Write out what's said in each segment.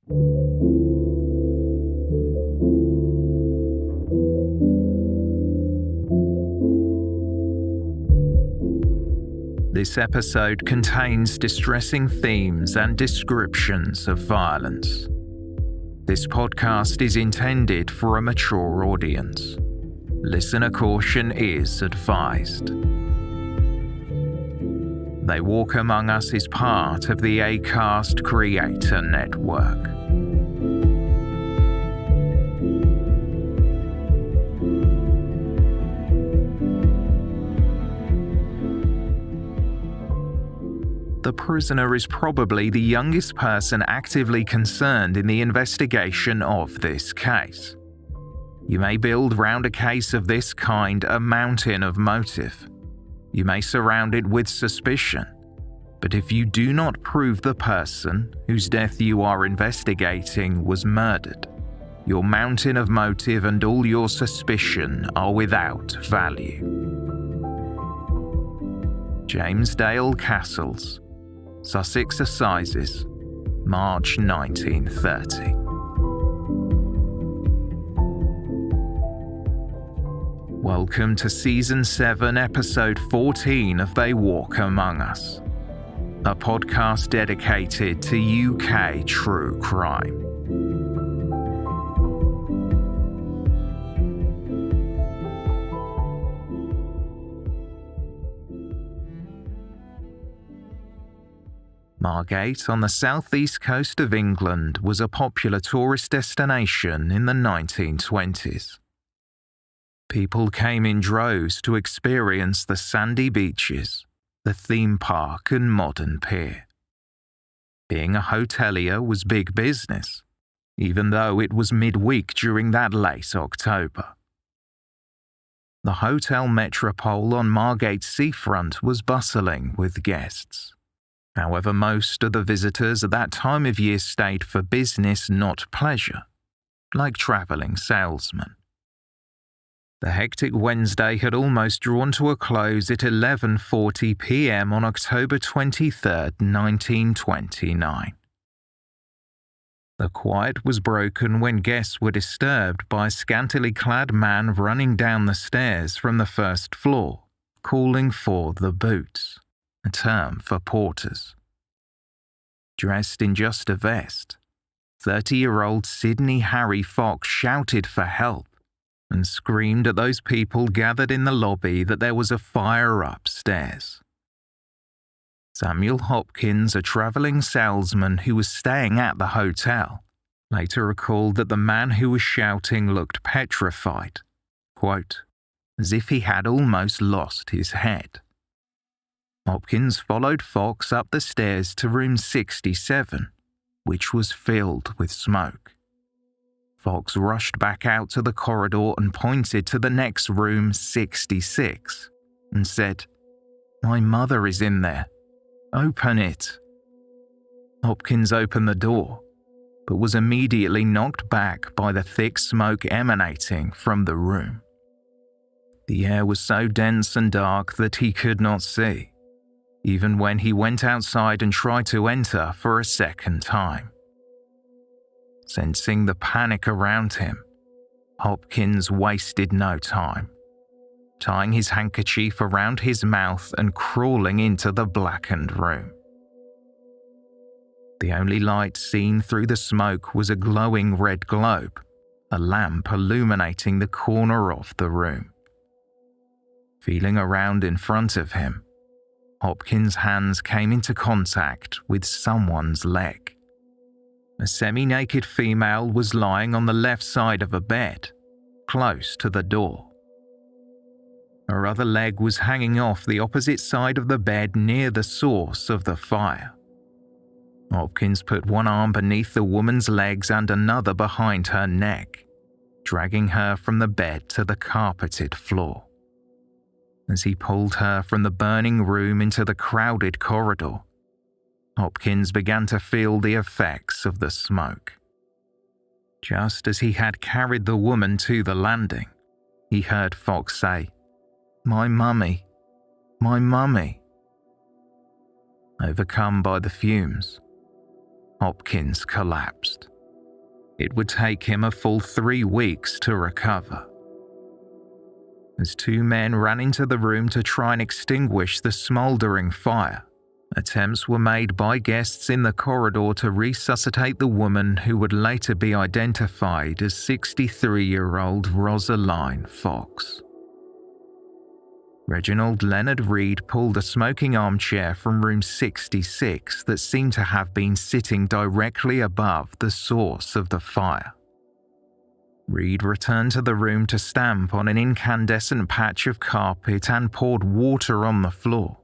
This episode contains distressing themes and descriptions of violence. This podcast is intended for a mature audience. Listener caution is advised. They Walk Among Us is part of the Acast Creator Network. The prisoner is probably the youngest person actively concerned in the investigation of this case. You may build round a case of this kind a mountain of motive. You may surround it with suspicion. But if you do not prove the person whose death you are investigating was murdered, your mountain of motive and all your suspicion are without value. James Dale Castles, Sussex Assizes, March 1930. Welcome to Season 7, Episode 14 of They Walk Among Us, a podcast dedicated to UK true crime. Margate on the southeast coast of England was a popular tourist destination in the 1920s. People came in droves to experience the sandy beaches, the theme park and modern pier. Being a hotelier was big business, even though it was midweek during that late October. The Hotel Metropole on Margate seafront was bustling with guests. However, most of the visitors at that time of year stayed for business, not pleasure, like travelling salesmen. The hectic Wednesday had almost drawn to a close at 11:40 p.m. on October 23, 1929. The quiet was broken when guests were disturbed by a scantily clad man running down the stairs from the first floor, calling for the boots, a term for porters. Dressed in just a vest, 30-year-old Sidney Harry Fox shouted for help and screamed at those people gathered in the lobby that there was a fire upstairs. Samuel Hopkins, a travelling salesman who was staying at the hotel, later recalled that the man who was shouting looked petrified, quote, as if he had almost lost his head. Hopkins followed Fox up the stairs to room 67, which was filled with smoke. Fox rushed back out to the corridor and pointed to the next room, 66, and said, "My mother is in there. Open it." Hopkins opened the door, but was immediately knocked back by the thick smoke emanating from the room. The air was so dense and dark that he could not see, even when he went outside and tried to enter for a second time. Sensing the panic around him, Hopkins wasted no time, tying his handkerchief around his mouth and crawling into the blackened room. The only light seen through the smoke was a glowing red globe, a lamp illuminating the corner of the room. Feeling around in front of him, Hopkins' hands came into contact with someone's leg. A semi-naked female was lying on the left side of a bed, close to the door. Her other leg was hanging off the opposite side of the bed near the source of the fire. Hopkins put one arm beneath the woman's legs and another behind her neck, dragging her from the bed to the carpeted floor. As he pulled her from the burning room into the crowded corridor, Hopkins began to feel the effects of the smoke. Just as he had carried the woman to the landing, he heard Fox say, "My mummy, my mummy." Overcome by the fumes, Hopkins collapsed, It would take him a full 3 weeks to recover. As 2 men ran into the room to try and extinguish the smouldering fire, attempts were made by guests in the corridor to resuscitate the woman who would later be identified as 63-year-old Rosaline Fox. Reginald Leonard Reed pulled a smoking armchair from room 66 that seemed to have been sitting directly above the source of the fire. Reed returned to the room to stamp on an incandescent patch of carpet and poured water on the floor,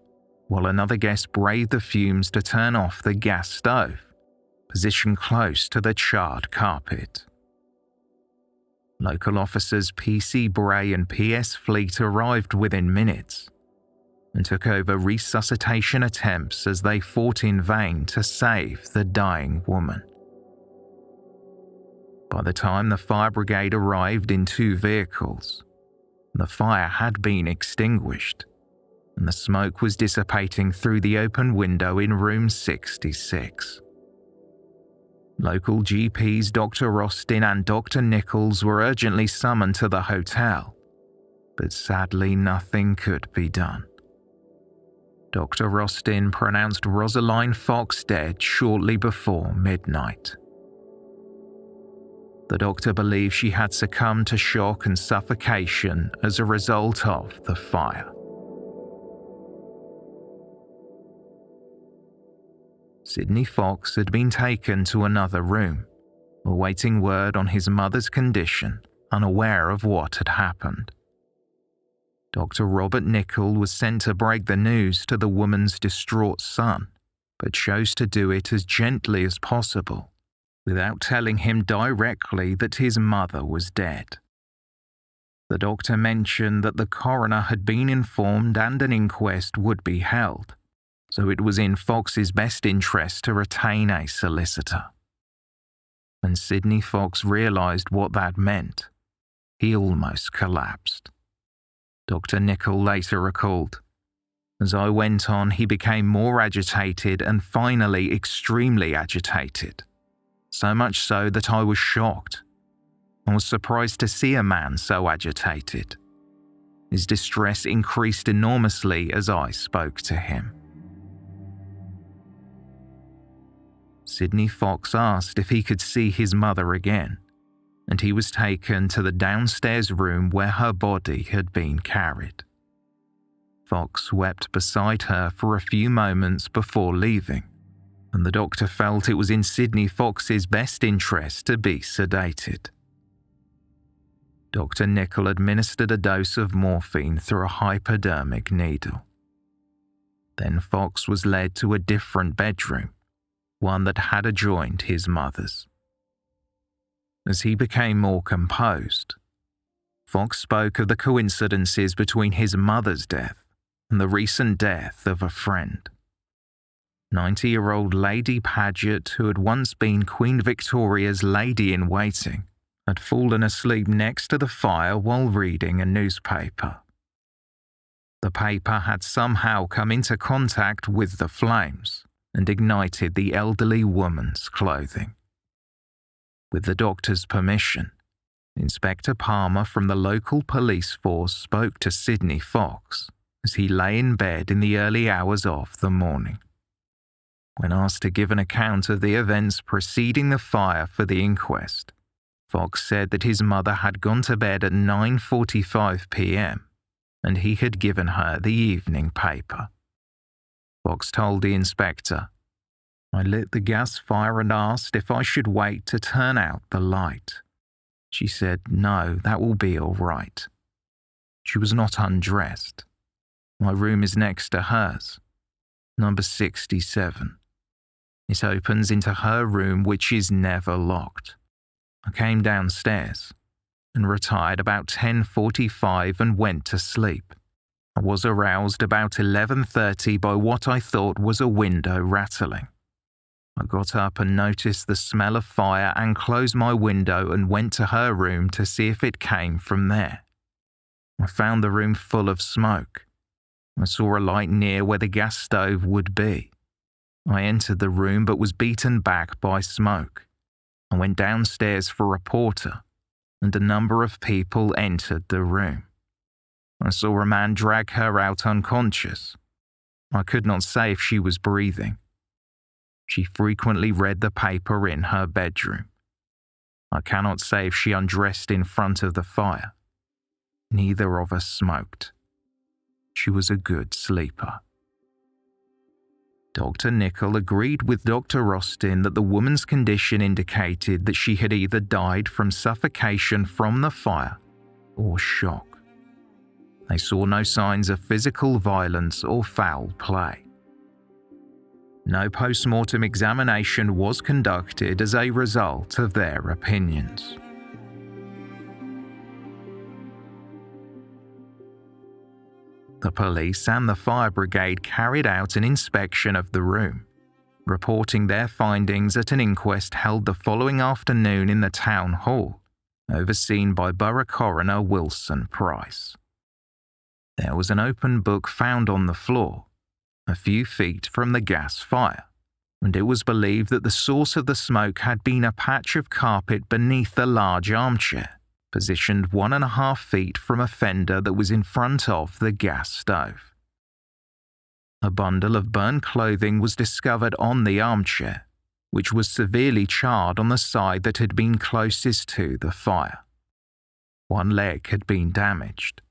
while another guest braved the fumes to turn off the gas stove, positioned close to the charred carpet. Local officers P.C. Bray and P.S. Fleet arrived within minutes and took over resuscitation attempts as they fought in vain to save the dying woman. By the time the fire brigade arrived in 2 vehicles, the fire had been extinguished and the smoke was dissipating through the open window in room 66. Local GPs Dr. Austin and Dr. Nichols were urgently summoned to the hotel, but sadly nothing could be done. Dr. Austin pronounced Rosaline Fox dead shortly before midnight. The doctor believed she had succumbed to shock and suffocation as a result of the fire. Sidney Fox had been taken to another room, awaiting word on his mother's condition, unaware of what had happened. Dr. Robert Nichol was sent to break the news to the woman's distraught son, but chose to do it as gently as possible, without telling him directly that his mother was dead. The doctor mentioned that the coroner had been informed and an inquest would be held, so it was in Fox's best interest to retain a solicitor. When Sidney Fox realised what that meant, he almost collapsed. Dr. Nichol later recalled, "As I went on, he became more agitated and finally extremely agitated, so much so that I was shocked. I was surprised to see a man so agitated. His distress increased enormously as I spoke to him." Sidney Fox asked if he could see his mother again, and he was taken to the downstairs room where her body had been carried. Fox wept beside her for a few moments before leaving, and the doctor felt it was in Sidney Fox's best interest to be sedated. Dr. Nichol administered a dose of morphine through a hypodermic needle. Then Fox was led to a different bedroom, one that had adjoined his mother's. As he became more composed, Fox spoke of the coincidences between his mother's death and the recent death of a friend. 90-year-old Lady Paget, who had once been Queen Victoria's lady-in-waiting, had fallen asleep next to the fire while reading a newspaper. The paper had somehow come into contact with the flames and ignited the elderly woman's clothing. With the doctor's permission, Inspector Palmer from the local police force spoke to Sidney Fox as he lay in bed in the early hours of the morning. When asked to give an account of the events preceding the fire for the inquest, Fox said that his mother had gone to bed at 9:45 p.m. and he had given her the evening paper. Fox told the inspector, "I lit the gas fire and asked if I should wait to turn out the light. She said, 'No, that will be all right.' She was not undressed. My room is next to hers, number 67. It opens into her room, which is never locked. I came downstairs and retired about 10:45 and went to sleep. I was aroused about 11:30 by what I thought was a window rattling. I got up and noticed the smell of fire and closed my window and went to her room to see if it came from there. I found the room full of smoke. I saw a light near where the gas stove would be. I entered the room but was beaten back by smoke. I went downstairs for a porter, and a number of people entered the room. I saw a man drag her out unconscious. I could not say if she was breathing. She frequently read the paper in her bedroom. I cannot say if she undressed in front of the fire. Neither of us smoked. She was a good sleeper. Dr. Nicol agreed with Dr. Austin that the woman's condition indicated that she had either died from suffocation from the fire or shock. They saw no signs of physical violence or foul play. No post-mortem examination was conducted as a result of their opinions. The police and the fire brigade carried out an inspection of the room, reporting their findings at an inquest held the following afternoon in the town hall, overseen by Borough Coroner Wilson Price. There was an open book found on the floor, a few feet from the gas fire, and it was believed that the source of the smoke had been a patch of carpet beneath the large armchair, positioned 1.5 feet from a fender that was in front of the gas stove. A bundle of burned clothing was discovered on the armchair, which was severely charred on the side that had been closest to the fire. One leg had been damaged.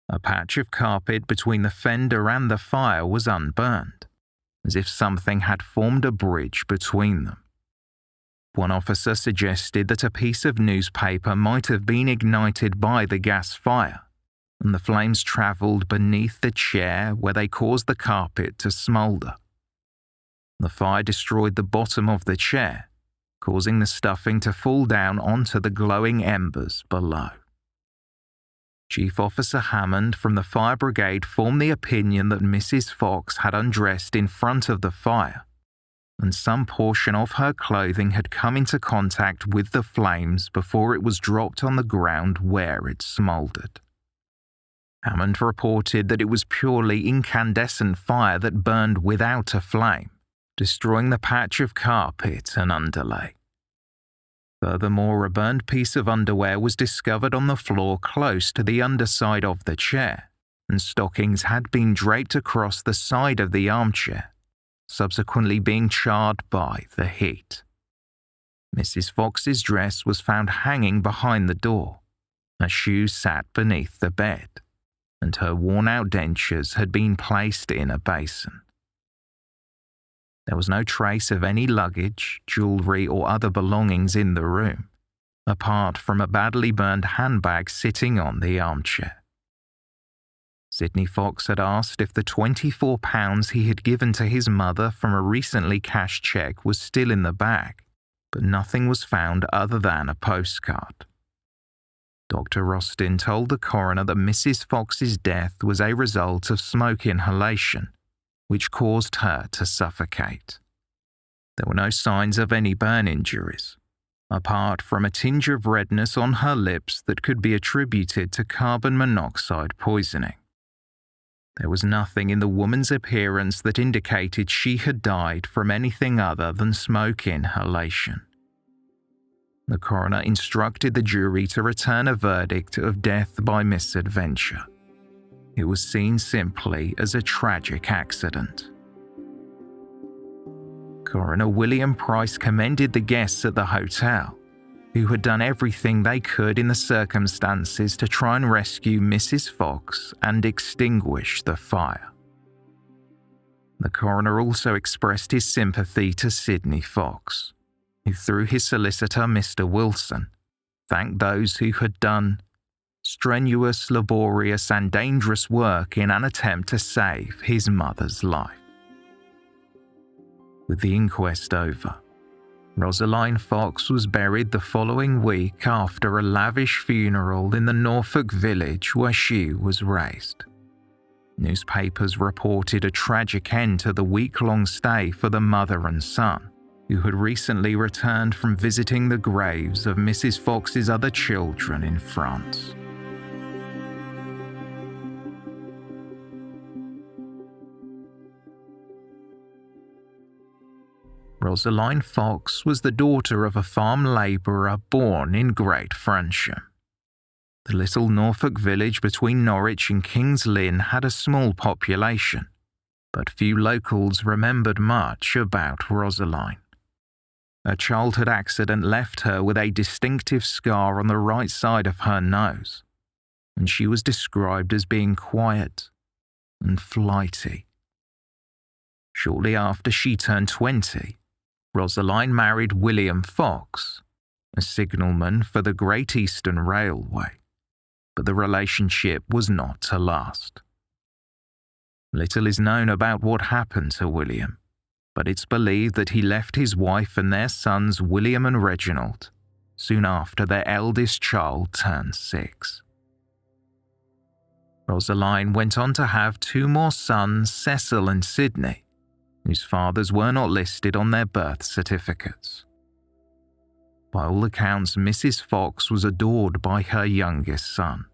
A patch of carpet between the fender and the fire was unburned, as if something had formed a bridge between them. One officer suggested that a piece of newspaper might have been ignited by the gas fire, and the flames travelled beneath the chair where they caused the carpet to smoulder. The fire destroyed the bottom of the chair, causing the stuffing to fall down onto the glowing embers below. Chief Officer Hammond from the fire brigade formed the opinion that Mrs. Fox had undressed in front of the fire, and some portion of her clothing had come into contact with the flames before it was dropped on the ground where it smouldered. Hammond reported that it was purely incandescent fire that burned without a flame, destroying the patch of carpet and underlay. Furthermore, a burned piece of underwear was discovered on the floor close to the underside of the chair, and stockings had been draped across the side of the armchair, subsequently being charred by the heat. Mrs. Fox's dress was found hanging behind the door. Her shoes sat beneath the bed, and her worn-out dentures had been placed in a basin. There was no trace of any luggage, jewellery or other belongings in the room, apart from a badly burned handbag sitting on the armchair. Sidney Fox had asked if the £24 he had given to his mother from a recently cashed cheque was still in the bag, but nothing was found other than a postcard. Dr. Austin told the coroner that Mrs. Fox's death was a result of smoke inhalation, which caused her to suffocate. There were no signs of any burn injuries, apart from a tinge of redness on her lips that could be attributed to carbon monoxide poisoning. There was nothing in the woman's appearance that indicated she had died from anything other than smoke inhalation. The coroner instructed the jury to return a verdict of death by misadventure. It was seen simply as a tragic accident. Coroner William Price commended the guests at the hotel, who had done everything they could in the circumstances to try and rescue Mrs. Fox and extinguish the fire. The coroner also expressed his sympathy to Sidney Fox, who through his solicitor Mr. Wilson, thanked those who had done strenuous, laborious and dangerous work in an attempt to save his mother's life. With the inquest over, Rosaline Fox was buried the following week after a lavish funeral in the Norfolk village where she was raised. Newspapers reported a tragic end to the week-long stay for the mother and son, who had recently returned from visiting the graves of Mrs. Fox's other children in France. Rosaline Fox was the daughter of a farm labourer born in Great Frensham. The little Norfolk village between Norwich and King's Lynn had a small population, but few locals remembered much about Rosaline. A childhood accident left her with a distinctive scar on the right side of her nose, and she was described as being quiet and flighty. Shortly after she turned 20, Rosaline married William Fox, a signalman for the Great Eastern Railway, but the relationship was not to last. Little is known about what happened to William, but it's believed that he left his wife and their sons William and Reginald soon after their eldest child turned 6. Rosaline went on to have 2 more sons, Cecil and Sidney, whose fathers were not listed on their birth certificates. By all accounts, Mrs. Fox was adored by her youngest son,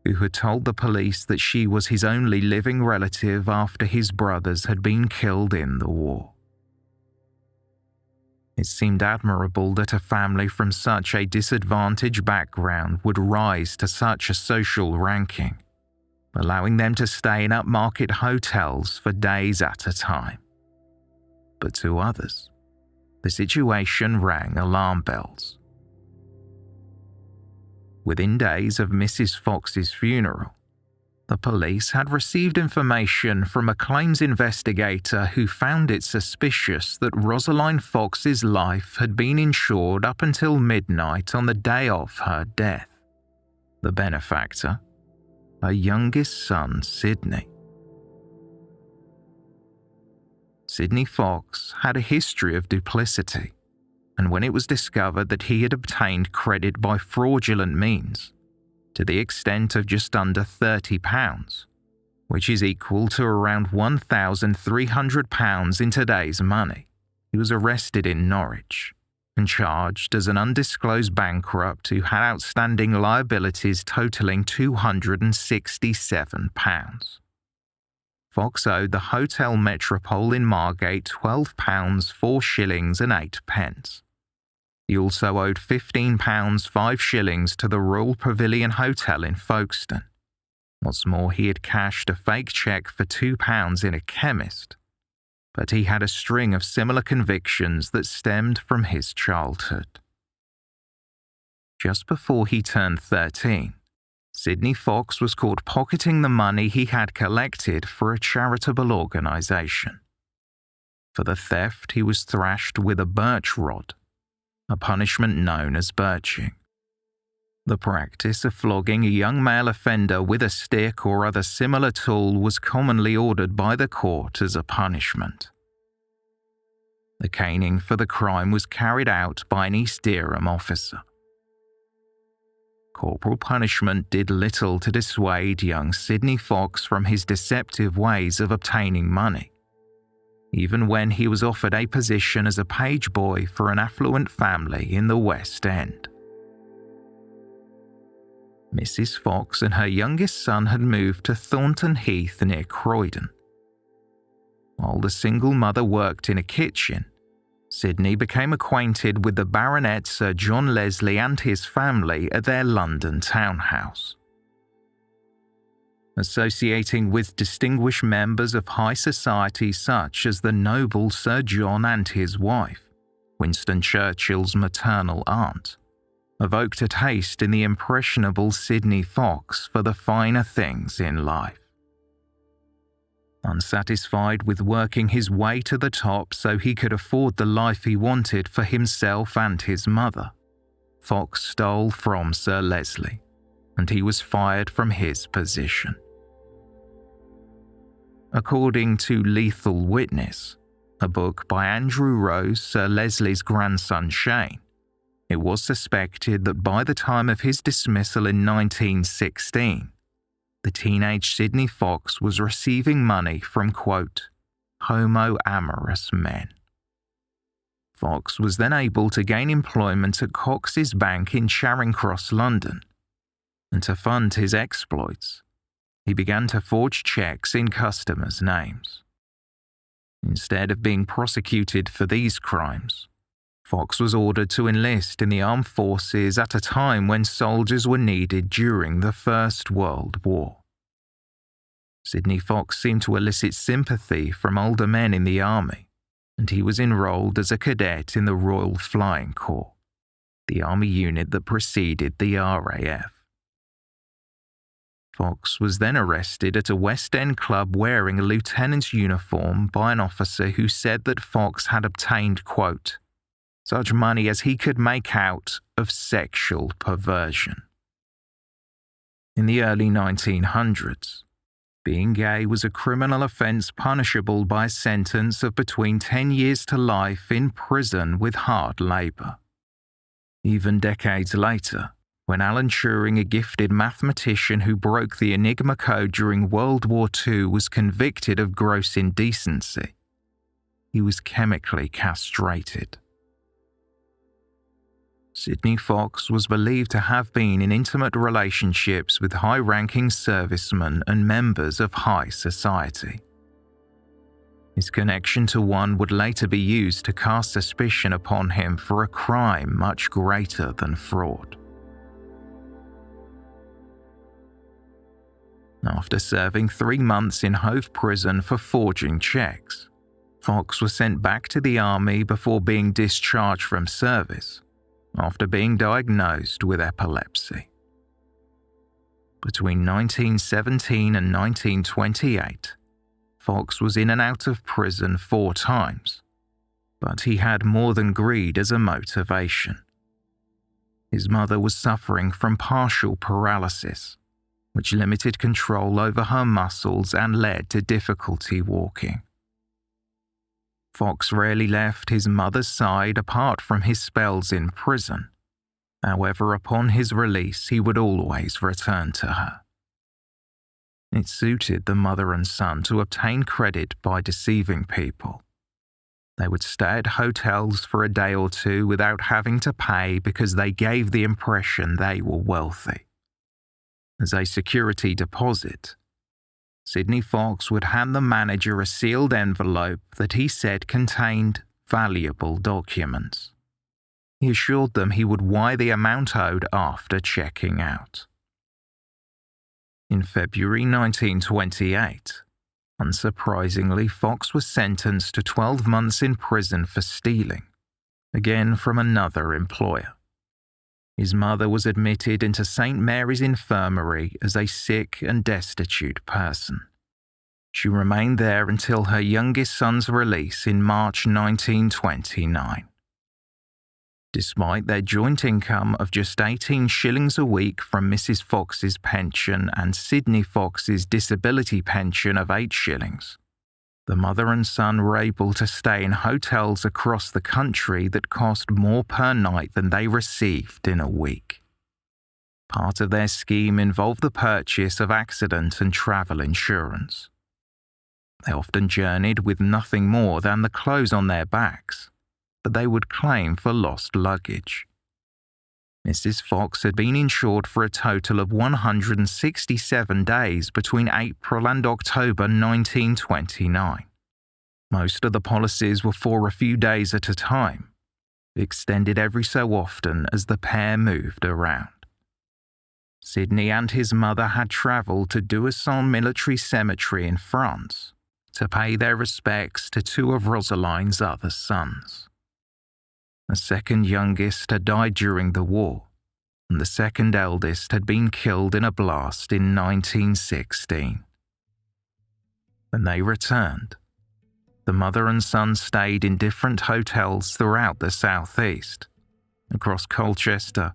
who had told the police that she was his only living relative after his brothers had been killed in the war. It seemed admirable that a family from such a disadvantaged background would rise to such a social ranking, allowing them to stay in upmarket hotels for days at a time. But to others, the situation rang alarm bells. Within days of Mrs. Fox's funeral, the police had received information from a claims investigator who found it suspicious that Rosaline Fox's life had been insured up until midnight on the day of her death. The benefactor, her youngest son, Sidney. Sidney Fox had a history of duplicity, and when it was discovered that he had obtained credit by fraudulent means, to the extent of just under £30, which is equal to around £1,300 in today's money, he was arrested in Norwich and charged as an undisclosed bankrupt who had outstanding liabilities totalling £267. Fox owed the Hotel Metropole in Margate £12, 4 shillings and 8 pence. He also owed £15, 5 shillings to the Royal Pavilion Hotel in Folkestone. What's more, he had cashed a fake cheque for £2 in a chemist, but he had a string of similar convictions that stemmed from his childhood. Just before he turned 13, Sidney Fox was caught pocketing the money he had collected for a charitable organisation. For the theft, he was thrashed with a birch rod, a punishment known as birching. The practice of flogging a young male offender with a stick or other similar tool was commonly ordered by the court as a punishment. The caning for the crime was carried out by an East Dereham officer. Corporal punishment did little to dissuade young Sidney Fox from his deceptive ways of obtaining money, even when he was offered a position as a page boy for an affluent family in the West End. Mrs. Fox and her youngest son had moved to Thornton Heath near Croydon. While the single mother worked in a kitchen, Sidney became acquainted with the Baronet Sir John Leslie and his family at their London townhouse. Associating with distinguished members of high society such as the noble Sir John and his wife, Winston Churchill's maternal aunt, evoked a taste in the impressionable Sidney Fox for the finer things in life. Unsatisfied with working his way to the top so he could afford the life he wanted for himself and his mother, Fox stole from Sir Leslie, and he was fired from his position. According to Lethal Witness, a book by Andrew Rose, Sir Leslie's grandson Shane, it was suspected that by the time of his dismissal in 1916, the teenage Sidney Fox was receiving money from, quote, homo amorous men. Fox was then able to gain employment at Cox's Bank in Charing Cross, London, and to fund his exploits, he began to forge cheques in customers' names. Instead of being prosecuted for these crimes, Fox was ordered to enlist in the armed forces at a time when soldiers were needed during the First World War. Sidney Fox seemed to elicit sympathy from older men in the army, and he was enrolled as a cadet in the Royal Flying Corps, the army unit that preceded the RAF. Fox was then arrested at a West End club wearing a lieutenant's uniform by an officer who said that Fox had obtained, quote, such money as he could make out of sexual perversion. In the early 1900s, being gay was a criminal offence punishable by a sentence of between 10 years to life in prison with hard labour. Even decades later, when Alan Turing, a gifted mathematician who broke the Enigma code during World War II, was convicted of gross indecency, he was chemically castrated. Sidney Fox was believed to have been in intimate relationships with high-ranking servicemen and members of high society. His connection to one would later be used to cast suspicion upon him for a crime much greater than fraud. After serving 3 months in Hove Prison for forging checks, Fox was sent back to the army before being discharged from service after being diagnosed with epilepsy. Between 1917 and 1928, Fox was in and out of prison 4 times, but he had more than greed as a motivation. His mother was suffering from partial paralysis, which limited control over her muscles and led to difficulty walking. Fox rarely left his mother's side apart from his spells in prison. However, upon his release, he would always return to her. It suited the mother and son to obtain credit by deceiving people. They would stay at hotels for a day or two without having to pay because they gave the impression they were wealthy. As a security deposit, Sidney Fox would hand the manager a sealed envelope that he said contained valuable documents. He assured them he would wire the amount owed after checking out. In February 1928, unsurprisingly, Fox was sentenced to 12 months in prison for stealing, again from another employer. His mother was admitted into St. Mary's Infirmary as a sick and destitute person. She remained there until her youngest son's release in March 1929. Despite their joint income of just 18 shillings a week from Mrs. Fox's pension and Sidney Fox's disability pension of 8 shillings, the mother and son were able to stay in hotels across the country that cost more per night than they received in a week. Part of their scheme involved the purchase of accident and travel insurance. They often journeyed with nothing more than the clothes on their backs, but they would claim for lost luggage. Mrs. Fox had been insured for a total of 167 days between April and October 1929. Most of the policies were for a few days at a time, extended every so often as the pair moved around. Sidney and his mother had travelled to Douessant Military Cemetery in France to pay their respects to 2 of Rosaline's other sons. The second youngest had died during the war, and the second eldest had been killed in a blast in 1916. When they returned, the mother and son stayed in different hotels throughout the southeast, across Colchester,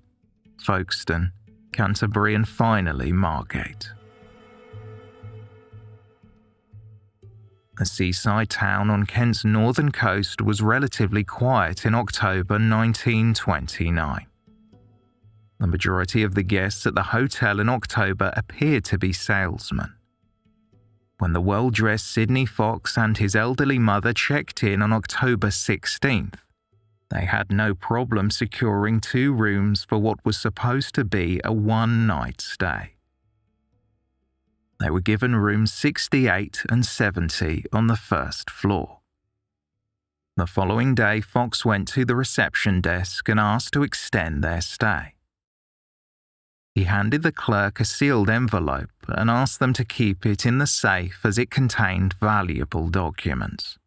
Folkestone, Canterbury, and finally Margate. A seaside town on Kent's northern coast was relatively quiet in October 1929. The majority of the guests at the hotel in October appeared to be salesmen. When the well-dressed Sidney Fox and his elderly mother checked in on October 16th, they had no problem securing 2 rooms for what was supposed to be a one-night stay. They were given rooms 68 and 70 on the first floor, The following day, Fox went to the reception desk and asked to extend their stay. He handed the clerk a sealed envelope and asked them to keep it in the safe as it contained valuable documents.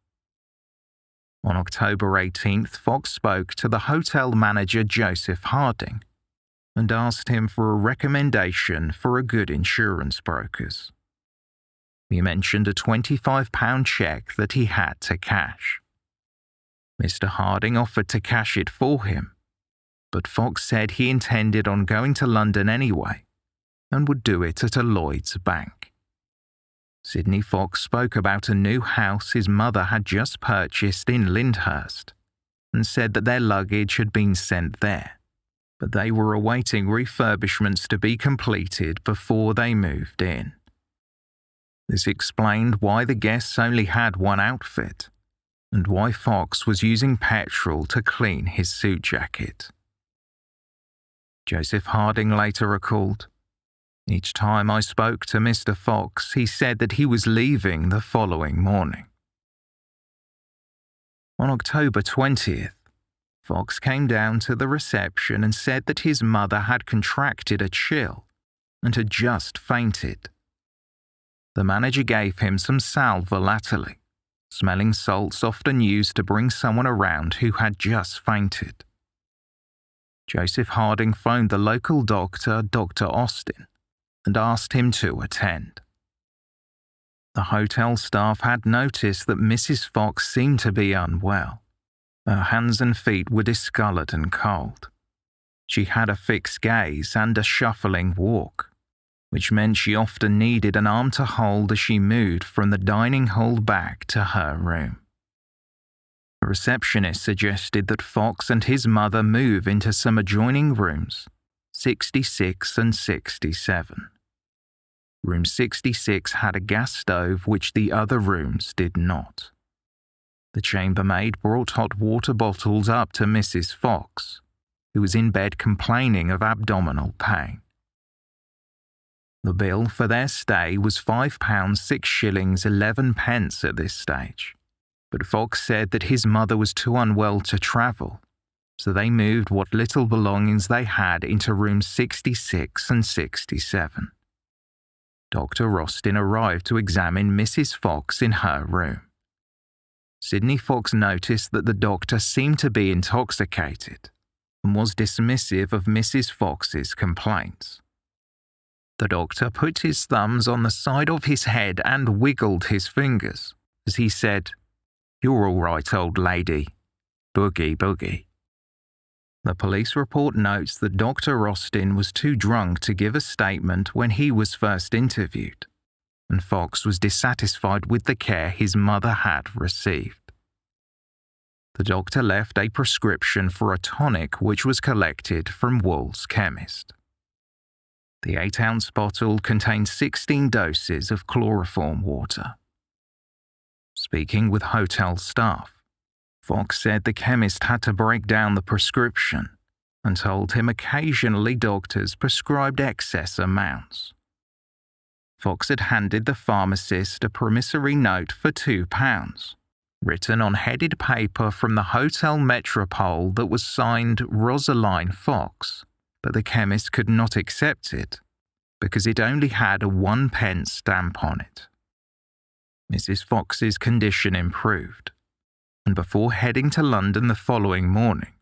On October 18th, Fox spoke to the hotel manager Joseph Harding and asked him for a recommendation for a good insurance brokers. He mentioned a £25 cheque that he had to cash. Mr. Harding offered to cash it for him, but Fox said he intended on going to London anyway and would do it at a Lloyd's bank. Sidney Fox spoke about a new house his mother had just purchased in Lyndhurst and said that their luggage had been sent there, but they were awaiting refurbishments to be completed before they moved in. This explained why the guests only had one outfit and why Fox was using petrol to clean his suit jacket. Joseph Harding later recalled, "Each time I spoke to Mr. Fox, he said that he was leaving the following morning." On October 20th, Fox came down to the reception and said that his mother had contracted a chill and had just fainted. The manager gave him some sal volatile, smelling salts often used to bring someone around who had just fainted. Joseph Harding phoned the local doctor, Dr. Austin, and asked him to attend. The hotel staff had noticed that Mrs. Fox seemed to be unwell. Her hands and feet were discoloured and cold. She had a fixed gaze and a shuffling walk, which meant she often needed an arm to hold as she moved from the dining hall back to her room. The receptionist suggested that Fox and his mother move into some adjoining rooms, 66 and 67. Room 66 had a gas stove which the other rooms did not. The chambermaid brought hot water bottles up to Mrs. Fox, who was in bed complaining of abdominal pain. The bill for their stay was £5 6 shillings 11 pence at this stage, but Fox said that his mother was too unwell to travel, so they moved what little belongings they had into rooms 66 and 67. Dr. Austin arrived to examine Mrs. Fox in her room. Sidney Fox noticed that the doctor seemed to be intoxicated and was dismissive of Mrs. Fox's complaints. The doctor put his thumbs on the side of his head and wiggled his fingers as he said, "You're all right, old lady. Boogie, boogie." The police report notes that Dr. Austin was too drunk to give a statement when he was first interviewed, and Fox was dissatisfied with the care his mother had received. The doctor left a prescription for a tonic which was collected from Wall's chemist. The 8-ounce bottle contained 16 doses of chloroform water. Speaking with hotel staff, Fox said the chemist had to break down the prescription and told him occasionally doctors prescribed excess amounts. Fox had handed the pharmacist a promissory note for £2, written on headed paper from the Hotel Metropole that was signed Rosaline Fox, but the chemist could not accept it because it only had a 1-pence stamp on it. Mrs. Fox's condition improved, and before heading to London the following morning,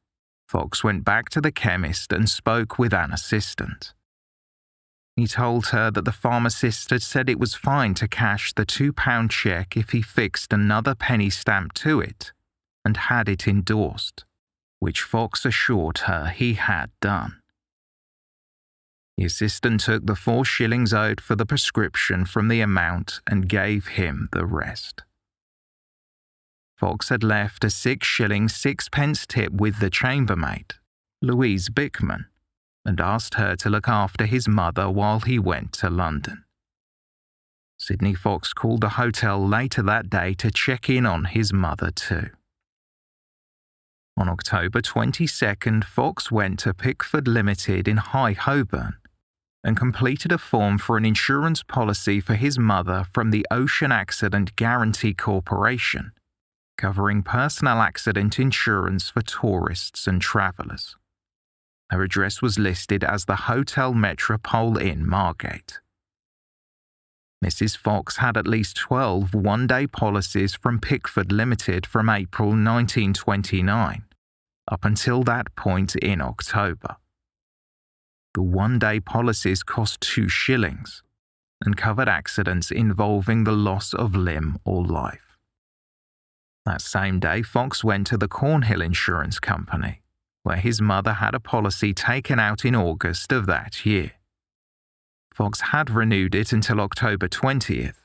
Fox went back to the chemist and spoke with an assistant. He told her that the pharmacist had said it was fine to cash the £2 cheque if he fixed another penny stamp to it and had it endorsed, which Fox assured her he had done. The assistant took the 4 shillings owed for the prescription from the amount and gave him the rest. Fox had left a 6 shillings 6 pence tip with the chambermaid, Louise Bickman, and asked her to look after his mother while he went to London. Sidney Fox called the hotel later that day to check in on his mother too. On October 22nd, Fox went to Pickford Limited in High Holborn and completed a form for an insurance policy for his mother from the Ocean Accident Guarantee Corporation, covering personal accident insurance for tourists and travellers. Her address was listed as the Hotel Metropole in Margate. Mrs. Fox had at least 12 one-day policies from Pickford Limited from April 1929, up until that point in October. The one-day policies cost 2 shillings and covered accidents involving the loss of limb or life. That same day, Fox went to the Cornhill Insurance Company, where his mother had a policy taken out in August of that year. Fox had renewed it until October 20th,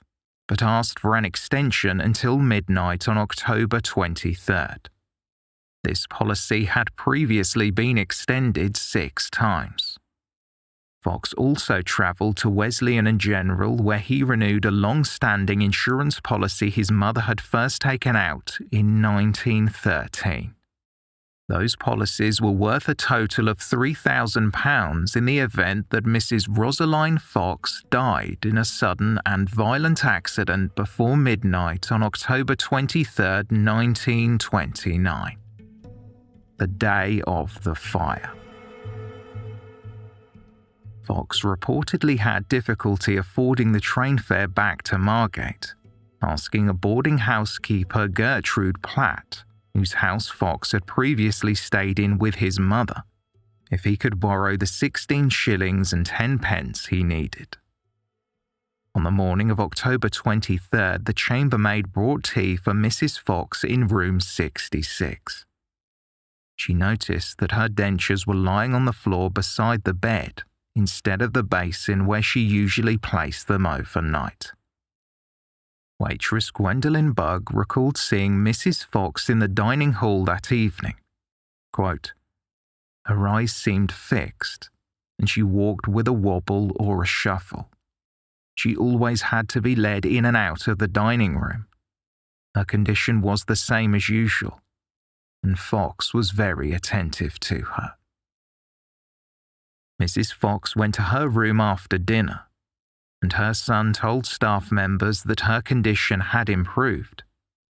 but asked for an extension until midnight on October 23rd. This policy had previously been extended 6 times. Fox also travelled to Wesleyan and General, where he renewed a long-standing insurance policy his mother had first taken out in 1913. Those policies were worth a total of £3,000 in the event that Mrs. Rosaline Fox died in a sudden and violent accident before midnight on October 23, 1929, the day of the fire. Fox reportedly had difficulty affording the train fare back to Margate, asking a boarding housekeeper, Gertrude Platt, whose house Fox had previously stayed in with his mother, if he could borrow the 16 shillings and 10 pence he needed. On the morning of October 23rd, the chambermaid brought tea for Mrs. Fox in room 66. She noticed that her dentures were lying on the floor beside the bed instead of the basin where she usually placed them overnight. Waitress Gwendolyn Bugg recalled seeing Mrs. Fox in the dining hall that evening. Quote, "Her eyes seemed fixed, and she walked with a wobble or a shuffle. She always had to be led in and out of the dining room. Her condition was the same as usual, and Fox was very attentive to her." Mrs. Fox went to her room after dinner, and her son told staff members that her condition had improved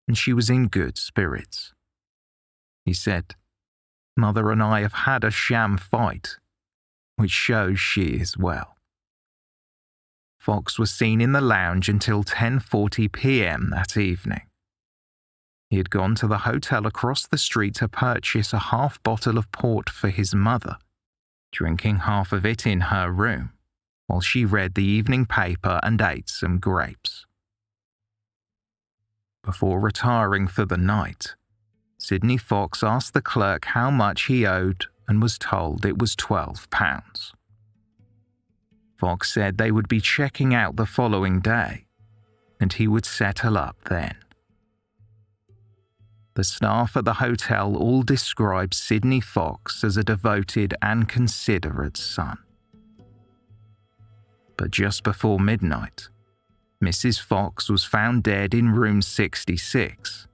and she was in good spirits. He said, "Mother and I have had a sham fight, which shows she is well." Fox was seen in the lounge until 10:40 p.m. that evening. He had gone to the hotel across the street to purchase a half bottle of port for his mother, drinking half of it in her room, while she read the evening paper and ate some grapes. Before retiring for the night, Sidney Fox asked the clerk how much he owed and was told it was £12. Fox said they would be checking out the following day, and he would settle up then. The staff at the hotel all described Sidney Fox as a devoted and considerate son. But just before midnight, Mrs. Fox was found dead in room 66,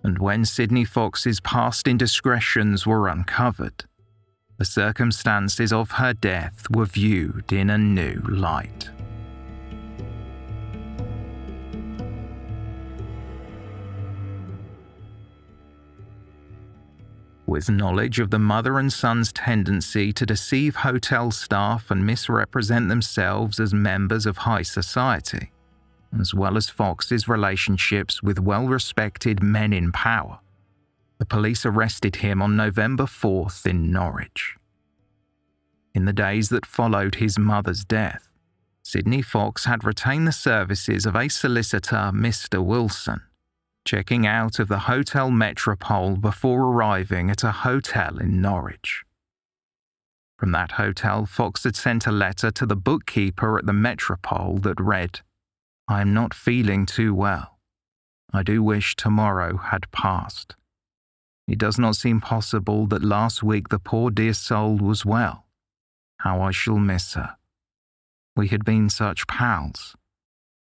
and when Sidney Fox's past indiscretions were uncovered, the circumstances of her death were viewed in a new light. With knowledge of the mother and son's tendency to deceive hotel staff and misrepresent themselves as members of high society, as well as Fox's relationships with well-respected men in power, the police arrested him on November 4th in Norwich. In the days that followed his mother's death, Sidney Fox had retained the services of a solicitor, Mr. Wilson, checking out of the Hotel Metropole before arriving at a hotel in Norwich. From that hotel, Fox had sent a letter to the bookkeeper at the Metropole that read, "I am not feeling too well. I do wish tomorrow had passed. It does not seem possible that last week the poor dear soul was well. How I shall miss her. We had been such pals.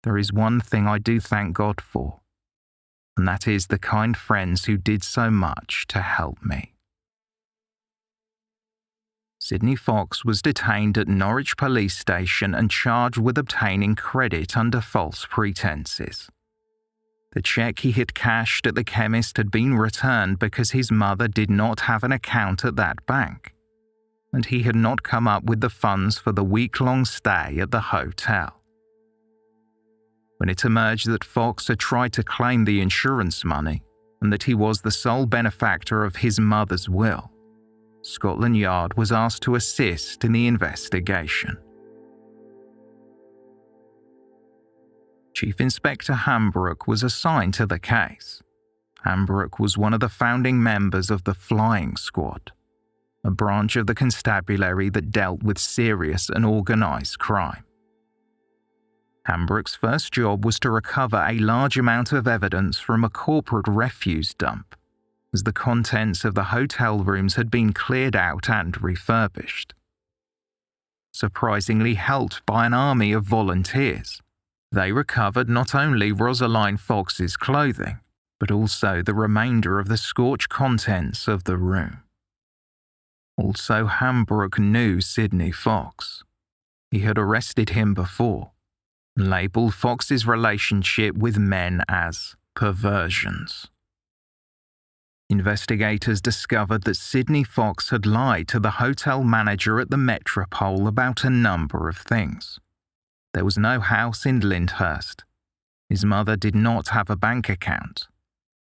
There is one thing I do thank God for, and that is the kind friends who did so much to help me." Sidney Fox was detained at Norwich Police Station and charged with obtaining credit under false pretenses. The cheque he had cashed at the chemist had been returned because his mother did not have an account at that bank, and he had not come up with the funds for the week-long stay at the hotel. When it emerged that Fox had tried to claim the insurance money and that he was the sole benefactor of his mother's will, Scotland Yard was asked to assist in the investigation. Chief Inspector Hambrook was assigned to the case. Hambrook was one of the founding members of the Flying Squad, a branch of the constabulary that dealt with serious and organised crime. Hambrook's first job was to recover a large amount of evidence from a corporate refuse dump, as the contents of the hotel rooms had been cleared out and refurbished. Surprisingly helped by an army of volunteers, they recovered not only Rosaline Fox's clothing, but also the remainder of the scorched contents of the room. Also, Hambrook knew Sidney Fox. He had arrested him before, and labelled Fox's relationship with men as perversions. Investigators discovered that Sidney Fox had lied to the hotel manager at the Metropole about a number of things. There was no house in Lyndhurst. His mother did not have a bank account,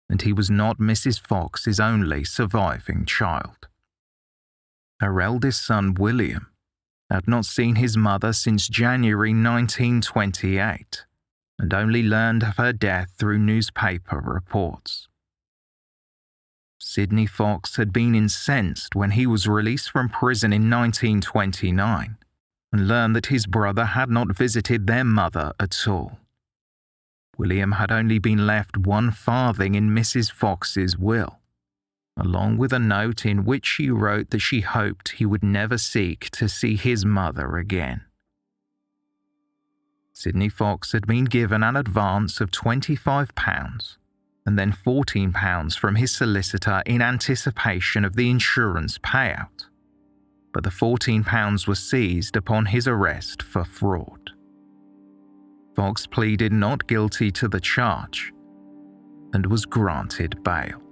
and he was not Mrs. Fox's only surviving child. Her eldest son, William, had not seen his mother since January 1928, and only learned of her death through newspaper reports. Sidney Fox had been incensed when he was released from prison in 1929 and learned that his brother had not visited their mother at all. William had only been left 1 farthing in Mrs. Fox's will, along with a note in which she wrote that she hoped he would never seek to see his mother again. Sidney Fox had been given an advance of £25 and then £14 from his solicitor in anticipation of the insurance payout, but the £14 was seized upon his arrest for fraud. Fox pleaded not guilty to the charge and was granted bail.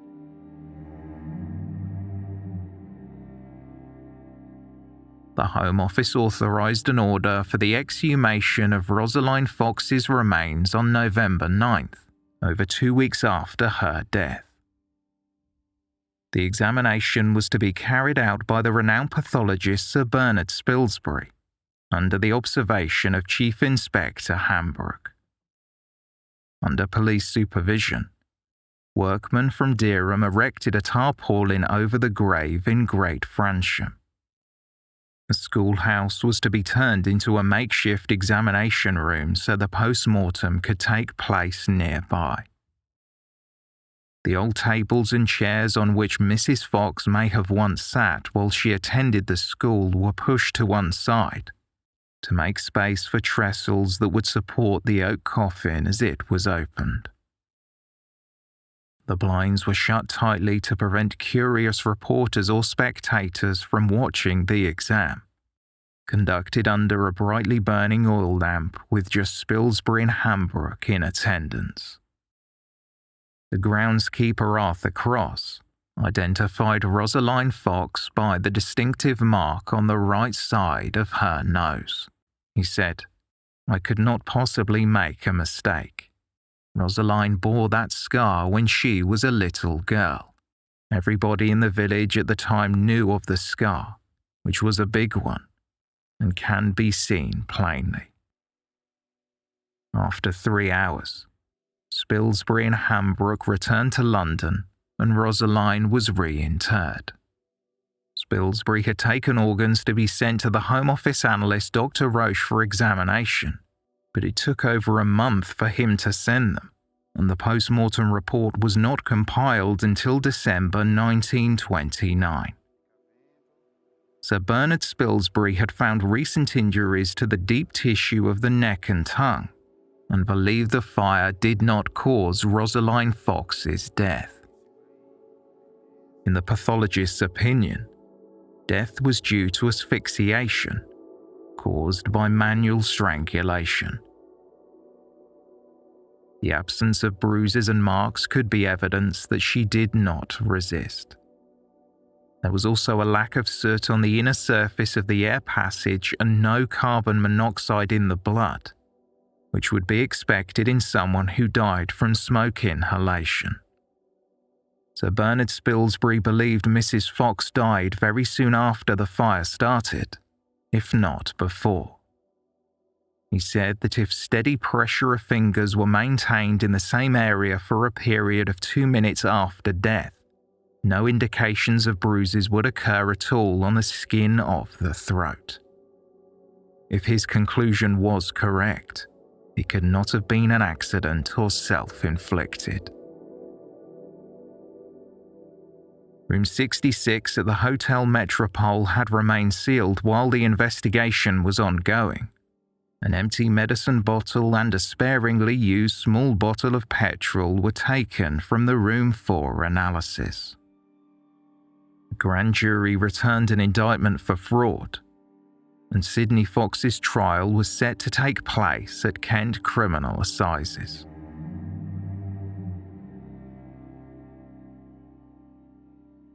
The Home Office authorised an order for the exhumation of Rosaline Fox's remains on November 9th, over 2 weeks after her death. The examination was to be carried out by the renowned pathologist Sir Bernard Spilsbury, under the observation of Chief Inspector Hambrook. Under police supervision, workmen from Dereham erected a tarpaulin over the grave in Great Fransham. The schoolhouse was to be turned into a makeshift examination room so the post-mortem could take place nearby. The old tables and chairs on which Mrs. Fox may have once sat while she attended the school were pushed to one side to make space for trestles that would support the oak coffin as it was opened. The blinds were shut tightly to prevent curious reporters or spectators from watching the exam, conducted under a brightly burning oil lamp with just Spilsbury and Hambrook in attendance. The groundskeeper Arthur Cross identified Rosaline Fox by the distinctive mark on the right side of her nose. He said, "I could not possibly make a mistake. Rosaline bore that scar when she was a little girl. Everybody in the village at the time knew of the scar, which was a big one, and can be seen plainly." After 3 hours, Spilsbury and Hambrook returned to London and Rosaline was reinterred. Spilsbury had taken organs to be sent to the Home Office analyst Dr. Roche for examination, but it took over a month for him to send them, and the post-mortem report was not compiled until December 1929. Sir Bernard Spilsbury had found recent injuries to the deep tissue of the neck and tongue, and believed the fire did not cause Rosaline Fox's death. In the pathologist's opinion, death was due to asphyxiation, caused by manual strangulation. The absence of bruises and marks could be evidence that she did not resist. There was also a lack of soot on the inner surface of the air passage and no carbon monoxide in the blood, which would be expected in someone who died from smoke inhalation. Sir Bernard Spilsbury believed Mrs. Fox died very soon after the fire started, if not before. He said that if steady pressure of fingers were maintained in the same area for a period of 2 minutes after death, no indications of bruises would occur at all on the skin of the throat. If his conclusion was correct, it could not have been an accident or self-inflicted. Room 66 at the Hotel Metropole had remained sealed while the investigation was ongoing. An empty medicine bottle and a sparingly used small bottle of petrol were taken from the room for analysis. The grand jury returned an indictment for fraud, and Sidney Fox's trial was set to take place at Kent Criminal Assizes.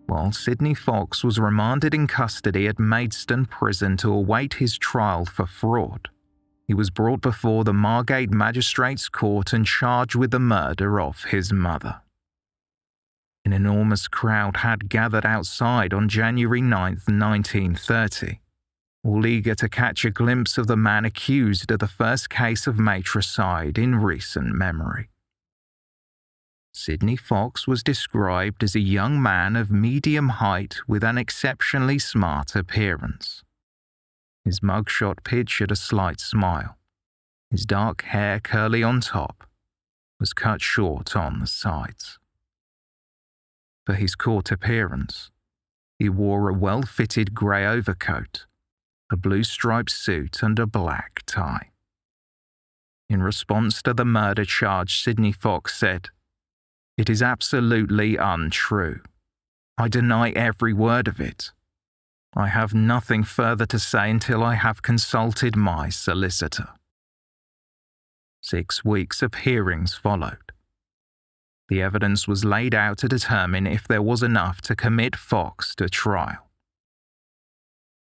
While Sidney Fox was remanded in custody at Maidstone Prison to await his trial for fraud, he was brought before the Margate Magistrates' Court and charged with the murder of his mother. An enormous crowd had gathered outside on January 9, 1930, all eager to catch a glimpse of the man accused of the first case of matricide in recent memory. Sidney Fox was described as a young man of medium height with an exceptionally smart appearance. His mugshot pictured a slight smile. His dark hair, curly on top, was cut short on the sides. For his court appearance, he wore a well-fitted grey overcoat, a blue striped suit and a black tie. In response to the murder charge, Sidney Fox said, "It is absolutely untrue. I deny every word of it. I have nothing further to say until I have consulted my solicitor." 6 weeks of hearings followed. The evidence was laid out to determine if there was enough to commit Fox to trial.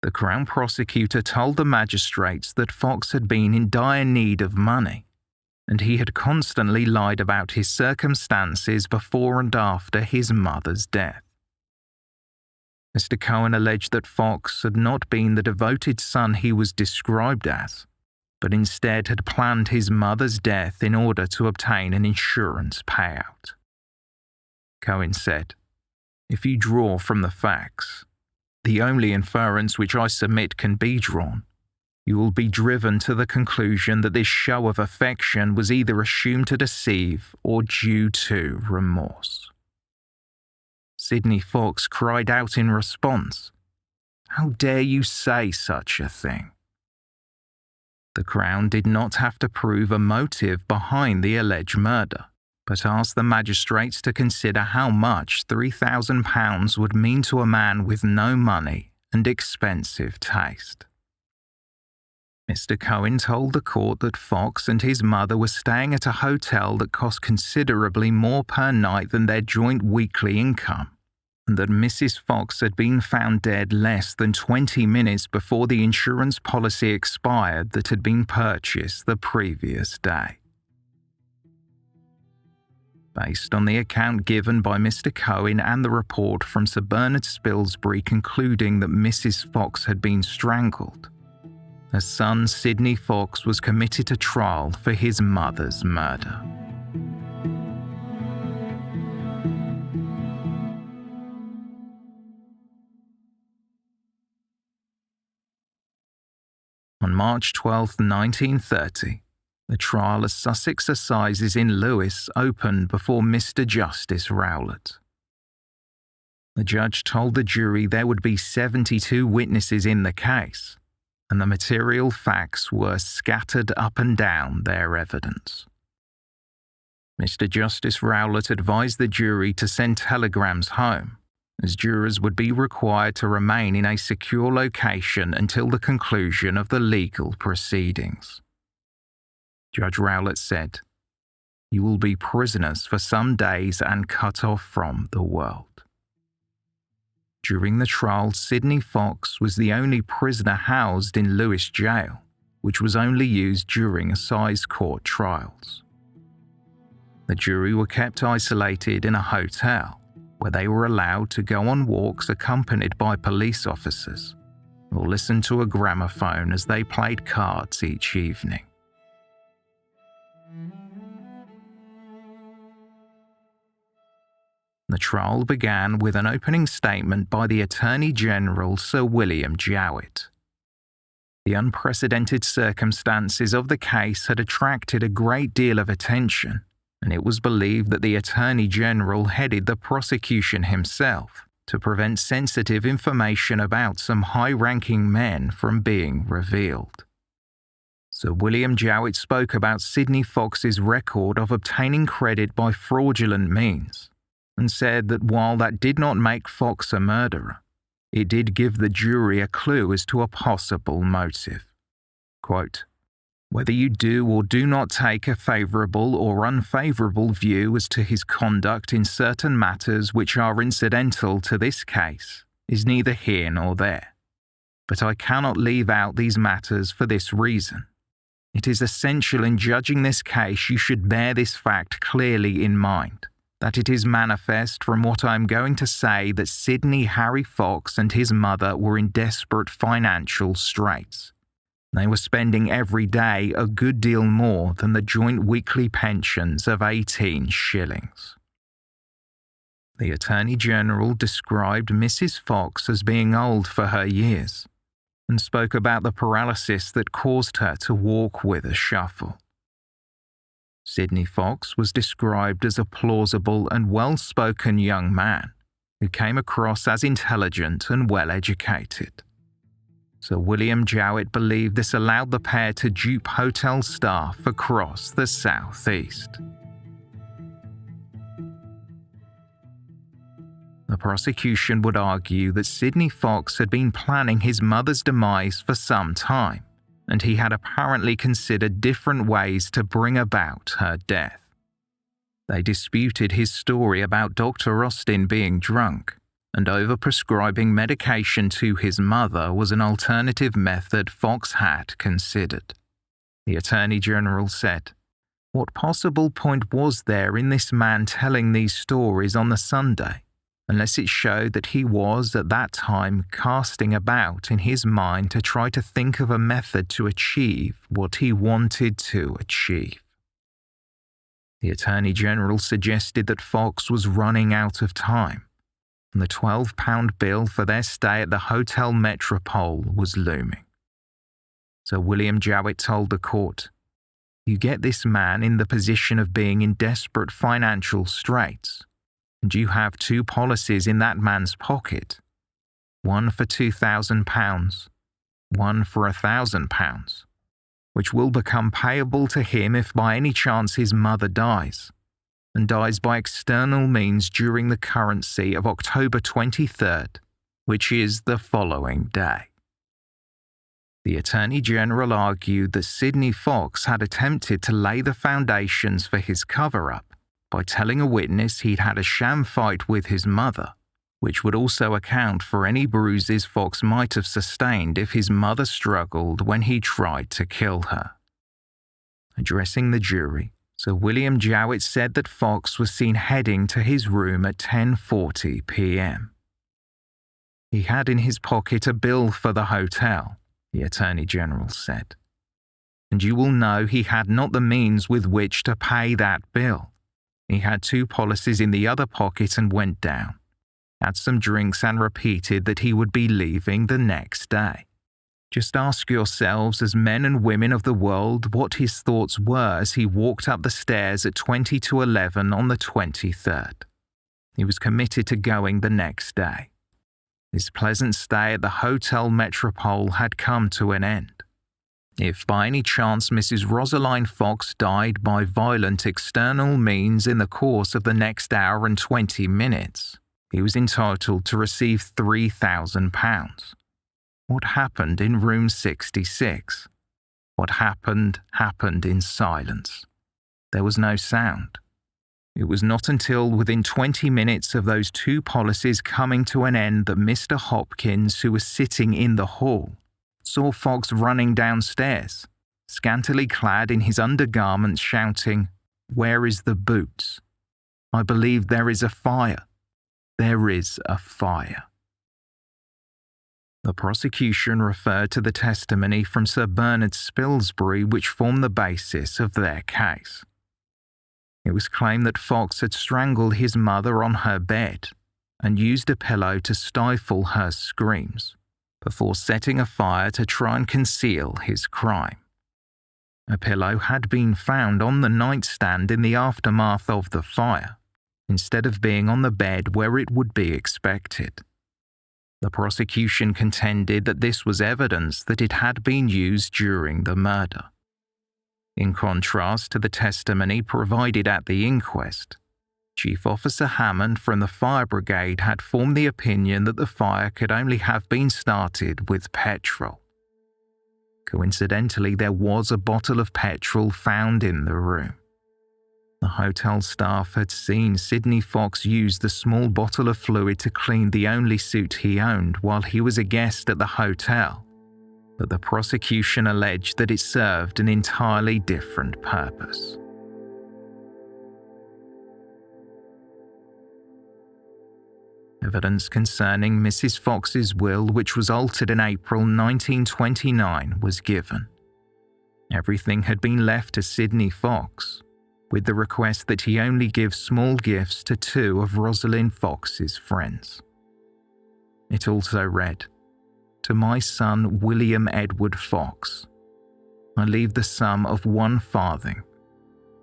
The Crown Prosecutor told the magistrates that Fox had been in dire need of money, and he had constantly lied about his circumstances before and after his mother's death. Mr. Cohen alleged that Fox had not been the devoted son he was described as, but instead had planned his mother's death in order to obtain an insurance payout. Cohen said, "If you draw from the facts, the only inference which I submit can be drawn, you will be driven to the conclusion that this show of affection was either assumed to deceive or due to remorse." Sidney Fox cried out in response, "How dare you say such a thing?" The Crown did not have to prove a motive behind the alleged murder, but asked the magistrates to consider how much £3,000 would mean to a man with no money and expensive taste. Mr. Cohen told the court that Fox and his mother were staying at a hotel that cost considerably more per night than their joint weekly income, and that Mrs. Fox had been found dead less than 20 minutes before the insurance policy expired that had been purchased the previous day. Based on the account given by Mr. Cohen and the report from Sir Bernard Spilsbury concluding that Mrs. Fox had been strangled, her son Sidney Fox was committed to trial for his mother's murder. On March 12, 1930, the trial at Sussex Assizes in Lewes opened before Mr. Justice Rowlett. The judge told the jury there would be 72 witnesses in the case, and the material facts were scattered up and down their evidence. Mr. Justice Rowlett advised the jury to send telegrams home, as jurors would be required to remain in a secure location until the conclusion of the legal proceedings. Judge Rowlett said, You will be prisoners for some days and cut off from the world. During the trial, Sidney Fox was the only prisoner housed in Lewes Jail, which was only used during assize court trials. The jury were kept isolated in a hotel, where they were allowed to go on walks accompanied by police officers, or listen to a gramophone as they played cards each evening. The trial began with an opening statement by the Attorney General Sir William Jowett. The unprecedented circumstances of the case had attracted a great deal of attention, and it was believed that the Attorney General headed the prosecution himself to prevent sensitive information about some high-ranking men from being revealed. Sir William Jowett spoke about Sidney Fox's record of obtaining credit by fraudulent means, and said that while that did not make Fox a murderer, it did give the jury a clue as to a possible motive. Quote, "Whether you do or do not take a favourable or unfavourable view as to his conduct in certain matters which are incidental to this case is neither here nor there. But I cannot leave out these matters for this reason. It is essential in judging this case you should bear this fact clearly in mind, that it is manifest from what I am going to say that Sidney Harry Fox and his mother were in desperate financial straits. They were spending every day a good deal more than the joint weekly pensions of 18 shillings. The Attorney General described Mrs. Fox as being old for her years, and spoke about the paralysis that caused her to walk with a shuffle. Sidney Fox was described as a plausible and well-spoken young man who came across as intelligent and well-educated. Sir William Jowett believed this allowed the pair to dupe hotel staff across the South East. The prosecution would argue that Sidney Fox had been planning his mother's demise for some time, and he had apparently considered different ways to bring about her death. They disputed his story about Dr. Austin being drunk, and overprescribing medication to his mother was an alternative method Fox had considered. The Attorney General said, "What possible point was there in this man telling these stories on the Sunday, unless it showed that he was at that time casting about in his mind to try to think of a method to achieve what he wanted to achieve?" The Attorney General suggested that Fox was running out of time, and the £12 bill for their stay at the Hotel Metropole was looming. Sir William Jowett told the court, "You get this man in the position of being in desperate financial straits, and you have two policies in that man's pocket, one for £2,000, one for £1,000, which will become payable to him if by any chance his mother dies, and dies by external means during the currency of October 23rd, which is the following day." The Attorney General argued that Sidney Fox had attempted to lay the foundations for his cover-up by telling a witness he'd had a sham fight with his mother, which would also account for any bruises Fox might have sustained if his mother struggled when he tried to kill her. Addressing the jury, Sir William Jowett said that Fox was seen heading to his room at 10:40 p.m. He had in his pocket a bill for the hotel, the Attorney General said, and you will know he had not the means with which to pay that bill. He had two policies in the other pocket and went down, had some drinks and repeated that he would be leaving the next day. Just ask yourselves as men and women of the world what his thoughts were as he walked up the stairs at 20 to 11 on the 23rd. He was committed to going the next day. His pleasant stay at the Hotel Metropole had come to an end. If by any chance Mrs. Rosaline Fox died by violent external means in the course of the next hour and 20 minutes, he was entitled to receive £3,000. What happened in room 66? What happened in silence. There was no sound. It was not until within 20 minutes of those two policies coming to an end that Mr. Hopkins, who was sitting in the hall, saw Fox running downstairs, scantily clad in his undergarments, shouting, "Where is the boots? I believe there is a fire. There is a fire." The prosecution referred to the testimony from Sir Bernard Spilsbury, which formed the basis of their case. It was claimed that Fox had strangled his mother on her bed and used a pillow to stifle her screams, before setting a fire to try and conceal his crime. A pillow had been found on the nightstand in the aftermath of the fire, instead of being on the bed where it would be expected. The prosecution contended that this was evidence that it had been used during the murder. In contrast to the testimony provided at the inquest, Chief Officer Hammond from the fire brigade had formed the opinion that the fire could only have been started with petrol. Coincidentally, there was a bottle of petrol found in the room. The hotel staff had seen Sidney Fox use the small bottle of fluid to clean the only suit he owned while he was a guest at the hotel, but the prosecution alleged that it served an entirely different purpose. Evidence concerning Mrs. Fox's will, which was altered in April 1929, was given. Everything had been left to Sidney Fox, with the request that he only give small gifts to two of Rosalind Fox's friends. It also read, "To my son William Edward Fox, I leave the sum of 1 farthing,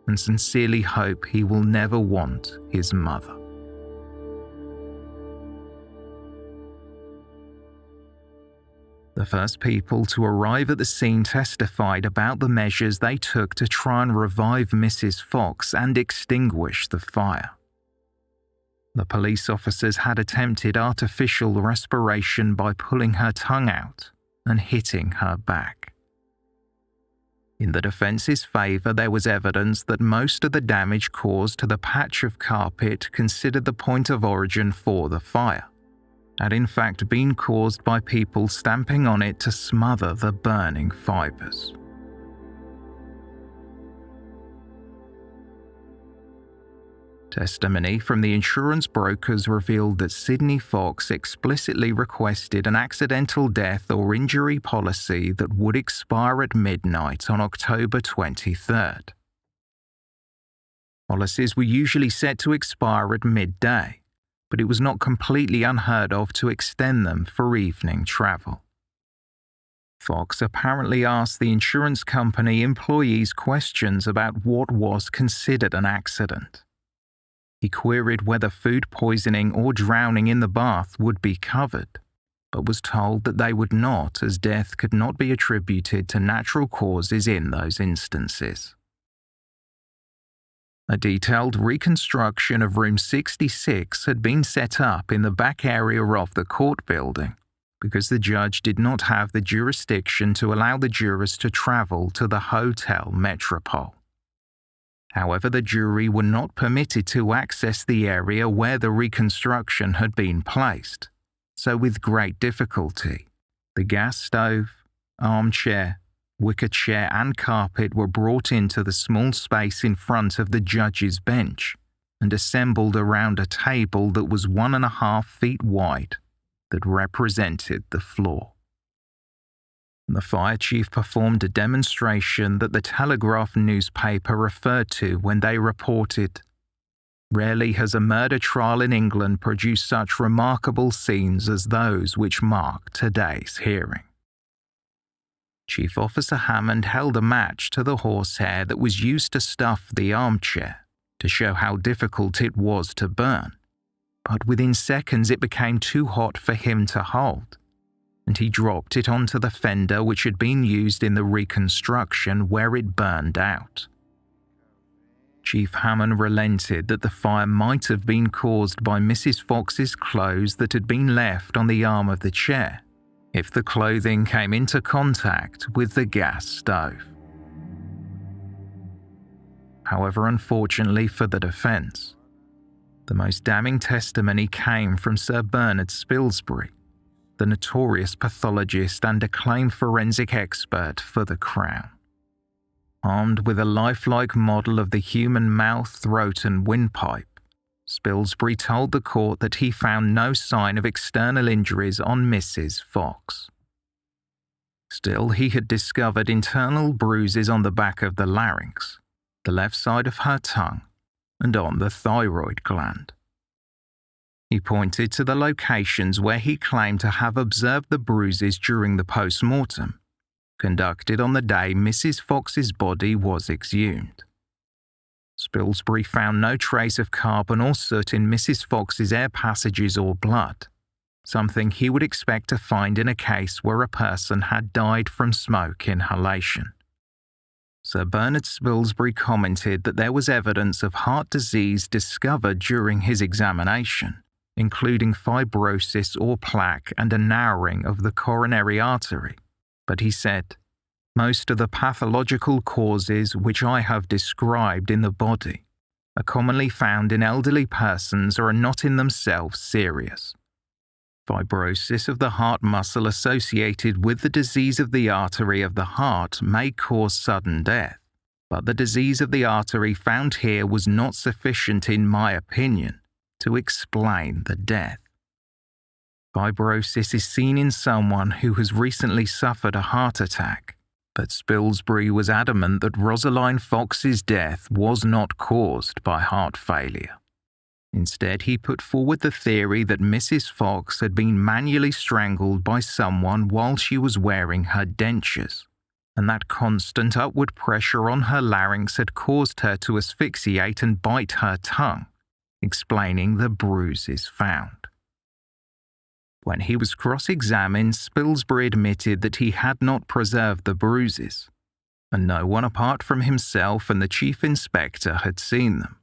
and sincerely hope he will never want his mother." The first people to arrive at the scene testified about the measures they took to try and revive Mrs. Fox and extinguish the fire. The police officers had attempted artificial respiration by pulling her tongue out and hitting her back. In the defence's favour, there was evidence that most of the damage caused to the patch of carpet considered the point of origin for the fire had in fact been caused by people stamping on it to smother the burning fibres. Testimony from the insurance brokers revealed that Sidney Fox explicitly requested an accidental death or injury policy that would expire at midnight on October 23rd. Policies were usually set to expire at midday, but it was not completely unheard of to extend them for evening travel. Fox apparently asked the insurance company employees questions about what was considered an accident. He queried whether food poisoning or drowning in the bath would be covered, but was told that they would not, as death could not be attributed to natural causes in those instances. A detailed reconstruction of room 66 had been set up in the back area of the court building because the judge did not have the jurisdiction to allow the jurors to travel to the Hotel Metropole. However, the jury were not permitted to access the area where the reconstruction had been placed, so with great difficulty, the gas stove, armchair, wicker chair and carpet were brought into the small space in front of the judge's bench and assembled around a table that was 1.5 feet wide that represented the floor. The fire chief performed a demonstration that the Telegraph newspaper referred to when they reported, "Rarely has a murder trial in England produced such remarkable scenes as those which mark today's hearing." Chief Officer Hammond held a match to the horsehair that was used to stuff the armchair to show how difficult it was to burn, but within seconds it became too hot for him to hold, and he dropped it onto the fender which had been used in the reconstruction where it burned out. Chief Hammond relented that the fire might have been caused by Mrs. Fox's clothes that had been left on the arm of the chair, if the clothing came into contact with the gas stove. However, unfortunately for the defence, the most damning testimony came from Sir Bernard Spilsbury, the notorious pathologist and acclaimed forensic expert for the Crown. Armed with a lifelike model of the human mouth, throat and windpipe, Spilsbury told the court that he found no sign of external injuries on Mrs. Fox. Still, he had discovered internal bruises on the back of the larynx, the left side of her tongue, and on the thyroid gland. He pointed to the locations where he claimed to have observed the bruises during the post-mortem, conducted on the day Mrs. Fox's body was exhumed. Spilsbury found no trace of carbon or soot in Mrs. Fox's air passages or blood, something he would expect to find in a case where a person had died from smoke inhalation. Sir Bernard Spilsbury commented that there was evidence of heart disease discovered during his examination, including fibrosis or plaque and a narrowing of the coronary artery. But he said, "Most of the pathological causes which I have described in the body are commonly found in elderly persons or are not in themselves serious. Fibrosis of the heart muscle associated with the disease of the artery of the heart may cause sudden death, but the disease of the artery found here was not sufficient, in my opinion, to explain the death. Fibrosis is seen in someone who has recently suffered a heart attack, but Spilsbury was adamant that Rosaline Fox's death was not caused by heart failure. Instead, he put forward the theory that Mrs. Fox had been manually strangled by someone while she was wearing her dentures, and that constant upward pressure on her larynx had caused her to asphyxiate and bite her tongue, explaining the bruises found. When he was cross-examined, Spilsbury admitted that he had not preserved the bruises, and no one apart from himself and the chief inspector had seen them.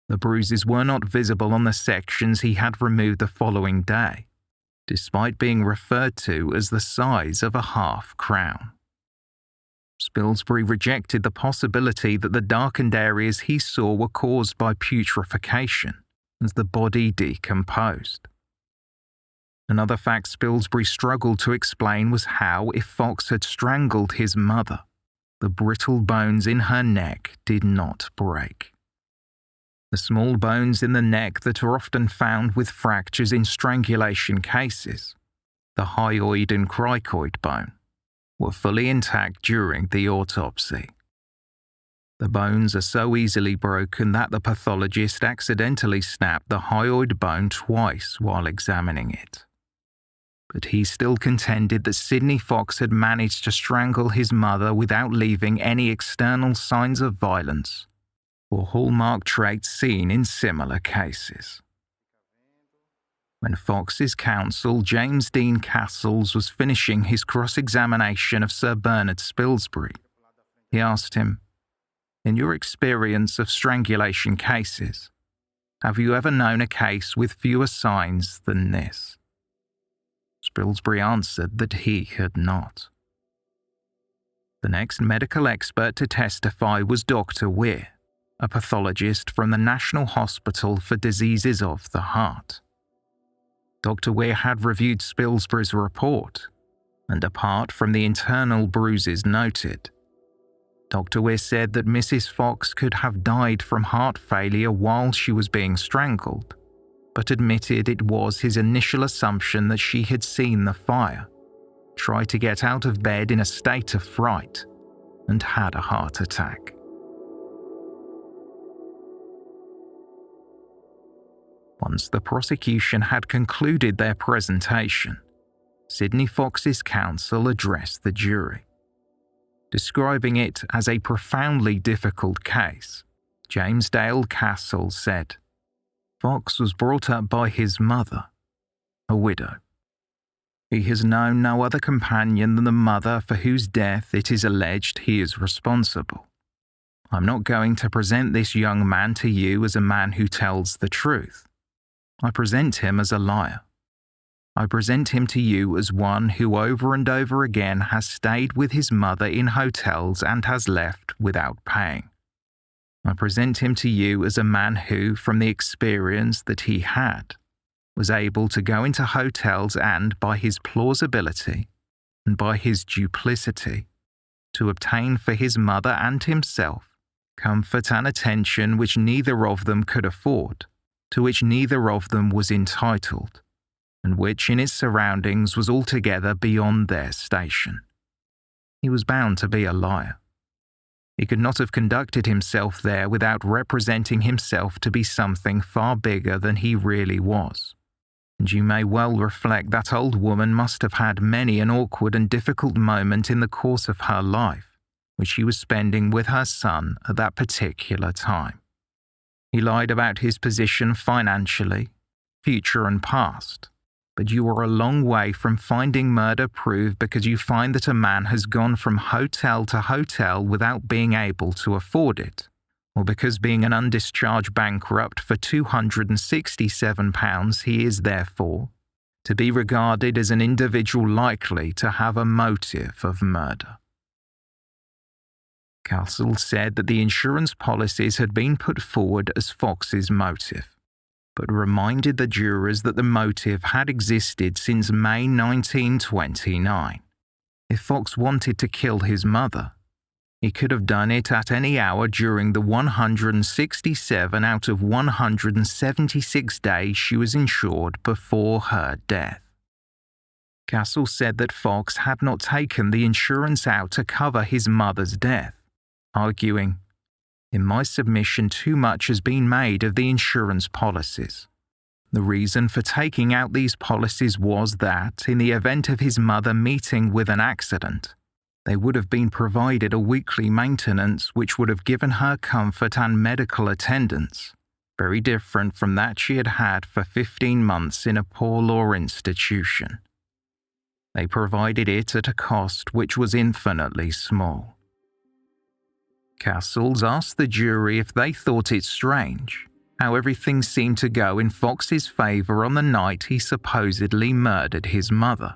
The bruises were not visible on the sections he had removed the following day, despite being referred to as the size of a half-crown. Spilsbury rejected the possibility that the darkened areas he saw were caused by putrefaction as the body decomposed. Another fact Spilsbury struggled to explain was how, if Fox had strangled his mother, the brittle bones in her neck did not break. The small bones in the neck that are often found with fractures in strangulation cases, the hyoid and cricoid bone, were fully intact during the autopsy. The bones are so easily broken that the pathologist accidentally snapped the hyoid bone twice while examining it. But he still contended that Sidney Fox had managed to strangle his mother without leaving any external signs of violence or hallmark traits seen in similar cases. When Fox's counsel, James Dean Castles, was finishing his cross-examination of Sir Bernard Spilsbury, he asked him, "In your experience of strangulation cases, have you ever known a case with fewer signs than this?" Spilsbury answered that he had not. The next medical expert to testify was Dr. Weir, a pathologist from the National Hospital for Diseases of the Heart. Dr. Weir had reviewed Spilsbury's report, and apart from the internal bruises noted, Dr. Weir said that Mrs. Fox could have died from heart failure while she was being strangled, but admitted it was his initial assumption that she had seen the fire, tried to get out of bed in a state of fright, and had a heart attack. Once the prosecution had concluded their presentation, Sidney Fox's counsel addressed the jury. Describing it as a profoundly difficult case, James Dale Castles said, "Fox was brought up by his mother, a widow. He has known no other companion than the mother for whose death it is alleged he is responsible. I'm not going to present this young man to you as a man who tells the truth. I present him as a liar. I present him to you as one who over and over again has stayed with his mother in hotels and has left without paying. I present him to you as a man who, from the experience that he had, was able to go into hotels and, by his plausibility and by his duplicity, to obtain for his mother and himself comfort and attention which neither of them could afford, to which neither of them was entitled, and which in its surroundings was altogether beyond their station. He was bound to be a liar. He could not have conducted himself there without representing himself to be something far bigger than he really was. And you may well reflect that old woman must have had many an awkward and difficult moment in the course of her life, which she was spending with her son at that particular time. He lied about his position financially, future and past, but you are a long way from finding murder proved because you find that a man has gone from hotel to hotel without being able to afford it, or because being an undischarged bankrupt for £267 he is therefore to be regarded as an individual likely to have a motive of murder. Castle said that the insurance policies had been put forward as Fox's motive, but reminded the jurors that the motive had existed since May 1929. If Fox wanted to kill his mother, he could have done it at any hour during the 167 out of 176 days she was insured before her death. Castle said that Fox had not taken the insurance out to cover his mother's death, arguing, "In my submission too much has been made of the insurance policies. The reason for taking out these policies was that, in the event of his mother meeting with an accident, they would have been provided a weekly maintenance which would have given her comfort and medical attendance, very different from that she had had for 15 months in a poor law institution. They provided it at a cost which was infinitely small." Castles asked the jury if they thought it strange how everything seemed to go in Fox's favour on the night he supposedly murdered his mother.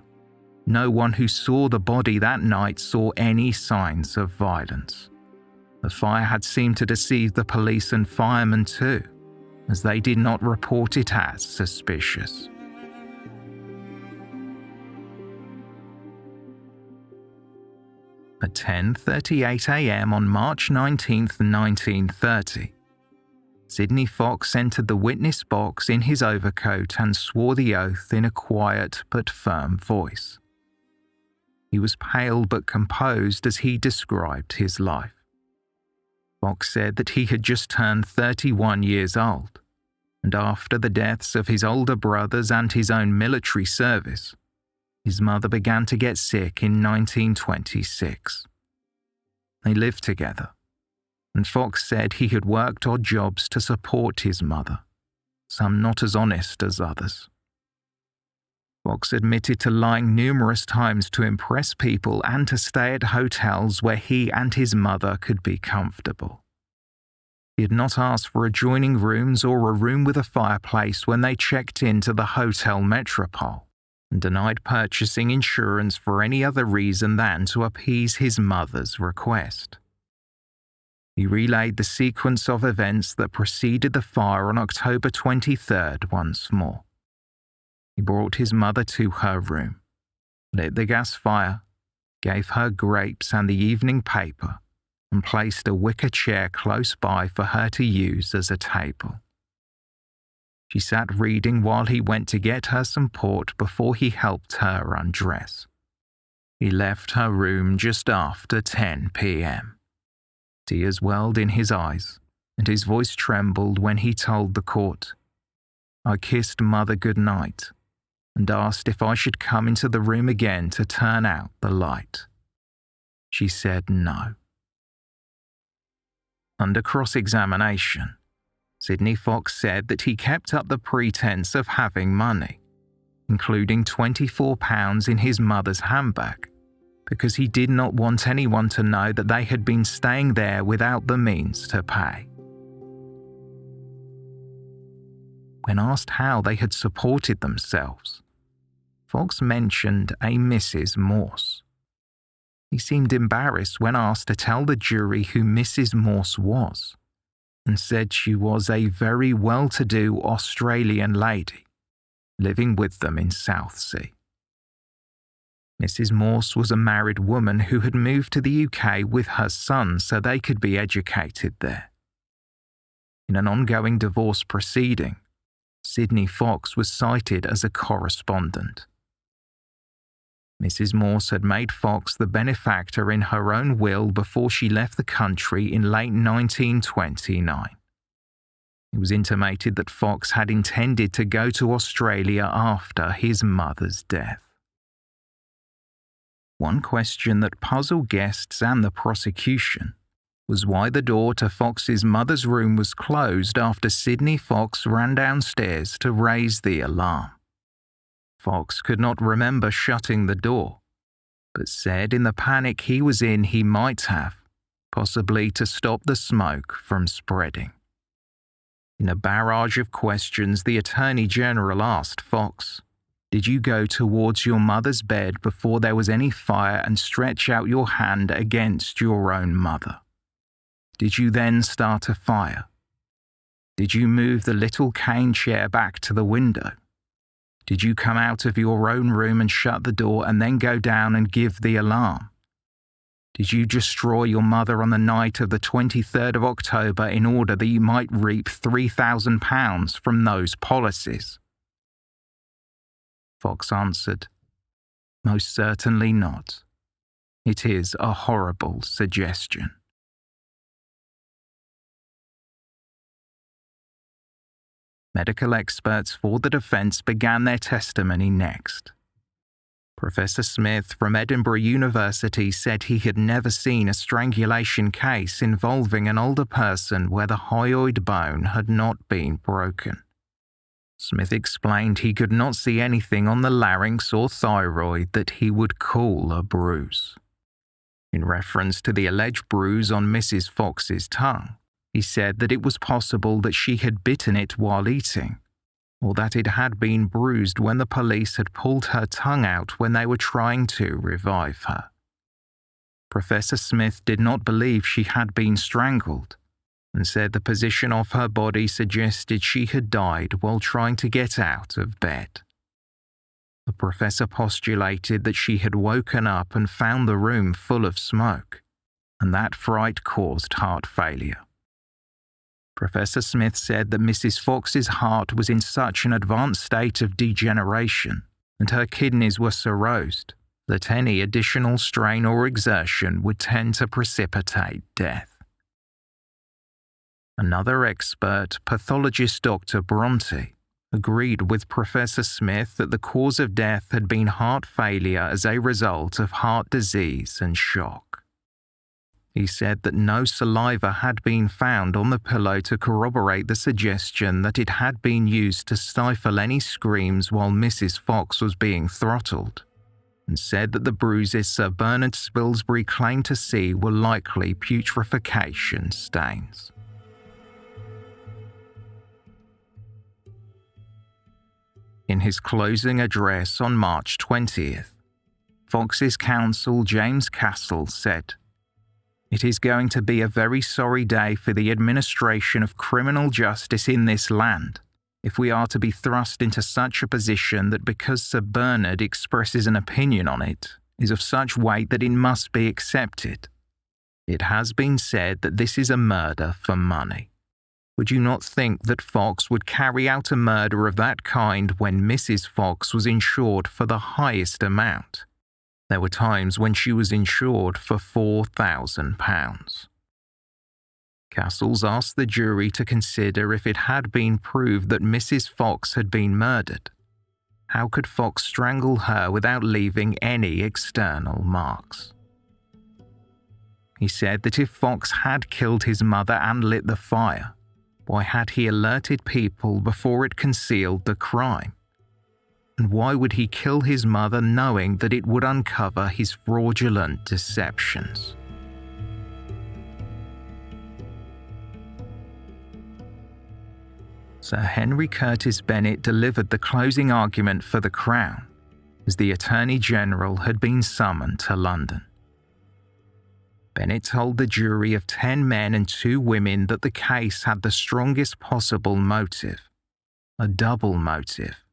No one who saw the body that night saw any signs of violence. The fire had seemed to deceive the police and firemen too, as they did not report it as suspicious. At 10:38 a.m. on March 19, 1930, Sidney Fox entered the witness box in his overcoat and swore the oath in a quiet but firm voice. He was pale but composed as he described his life. Fox said that he had just turned 31 years old, and after the deaths of his older brothers and his own military service, his mother began to get sick in 1926. They lived together, and Fox said he had worked odd jobs to support his mother, some not as honest as others. Fox admitted to lying numerous times to impress people and to stay at hotels where he and his mother could be comfortable. He had not asked for adjoining rooms or a room with a fireplace when they checked into the Hotel Metropole, and denied purchasing insurance for any other reason than to appease his mother's request. He relayed the sequence of events that preceded the fire on October 23rd once more. He brought his mother to her room, lit the gas fire, gave her grapes and the evening paper, and placed a wicker chair close by for her to use as a table. She sat reading while he went to get her some port before he helped her undress. He left her room just after 10 p.m. Tears welled in his eyes, and his voice trembled when he told the court, "I kissed Mother good night and asked if I should come into the room again to turn out the light. She said no." Under cross-examination, Sidney Fox said that he kept up the pretense of having money, including £24 in his mother's handbag, because he did not want anyone to know that they had been staying there without the means to pay. When asked how they had supported themselves, Fox mentioned a Mrs. Morse. He seemed embarrassed when asked to tell the jury who Mrs. Morse was, and said she was a very well-to-do Australian lady living with them in Southsea. Mrs. Morse was a married woman who had moved to the UK with her son so they could be educated there. In an ongoing divorce proceeding, Sydney Fox was cited as a correspondent. Mrs. Morse had made Fox the benefactor in her own will before she left the country in late 1929. It was intimated that Fox had intended to go to Australia after his mother's death. One question that puzzled guests and the prosecution was why the door to Fox's mother's room was closed after Sydney Fox ran downstairs to raise the alarm. Fox could not remember shutting the door, but said in the panic he was in he might have, possibly to stop the smoke from spreading. In a barrage of questions, the Attorney General asked Fox, "Did you go towards your mother's bed before there was any fire and stretch out your hand against your own mother? Did you then start a fire? Did you move the little cane chair back to the window? Did you come out of your own room and shut the door and then go down and give the alarm? Did you destroy your mother on the night of the 23rd of October in order that you might reap £3,000 from those policies?" Fox answered, "Most certainly not. It is a horrible suggestion." Medical experts for the defence began their testimony next. Professor Smith from Edinburgh University said he had never seen a strangulation case involving an older person where the hyoid bone had not been broken. Smith explained he could not see anything on the larynx or thyroid that he would call a bruise. In reference to the alleged bruise on Mrs. Fox's tongue, he said that it was possible that she had bitten it while eating, or that it had been bruised when the police had pulled her tongue out when they were trying to revive her. Professor Smith did not believe she had been strangled, and said the position of her body suggested she had died while trying to get out of bed. The professor postulated that she had woken up and found the room full of smoke, and that fright caused heart failure. Professor Smith said that Mrs. Fox's heart was in such an advanced state of degeneration and her kidneys were cirrhosed that any additional strain or exertion would tend to precipitate death. Another expert, pathologist Dr. Bronte, agreed with Professor Smith that the cause of death had been heart failure as a result of heart disease and shock. He said that no saliva had been found on the pillow to corroborate the suggestion that it had been used to stifle any screams while Mrs. Fox was being throttled, and said that the bruises Sir Bernard Spilsbury claimed to see were likely putrefaction stains. In his closing address on March 20th, Fox's counsel James Castle said, "It is going to be a very sorry day for the administration of criminal justice in this land if we are to be thrust into such a position that because Sir Bernard expresses an opinion on it is of such weight that it must be accepted. It has been said that this is a murder for money. Would you not think that Fox would carry out a murder of that kind when Mrs. Fox was insured for the highest amount? There were times when she was insured for £4,000. Castles asked the jury to consider if it had been proved that Mrs. Fox had been murdered. How could Fox strangle her without leaving any external marks? He said that if Fox had killed his mother and lit the fire, why had he alerted people before it concealed the crime? And why would he kill his mother knowing that it would uncover his fraudulent deceptions? Sir Henry Curtis Bennet delivered the closing argument for the Crown, as the Attorney General had been summoned to London. Bennett told the jury of 10 men and 2 women that the case had the strongest possible motive, a double motive,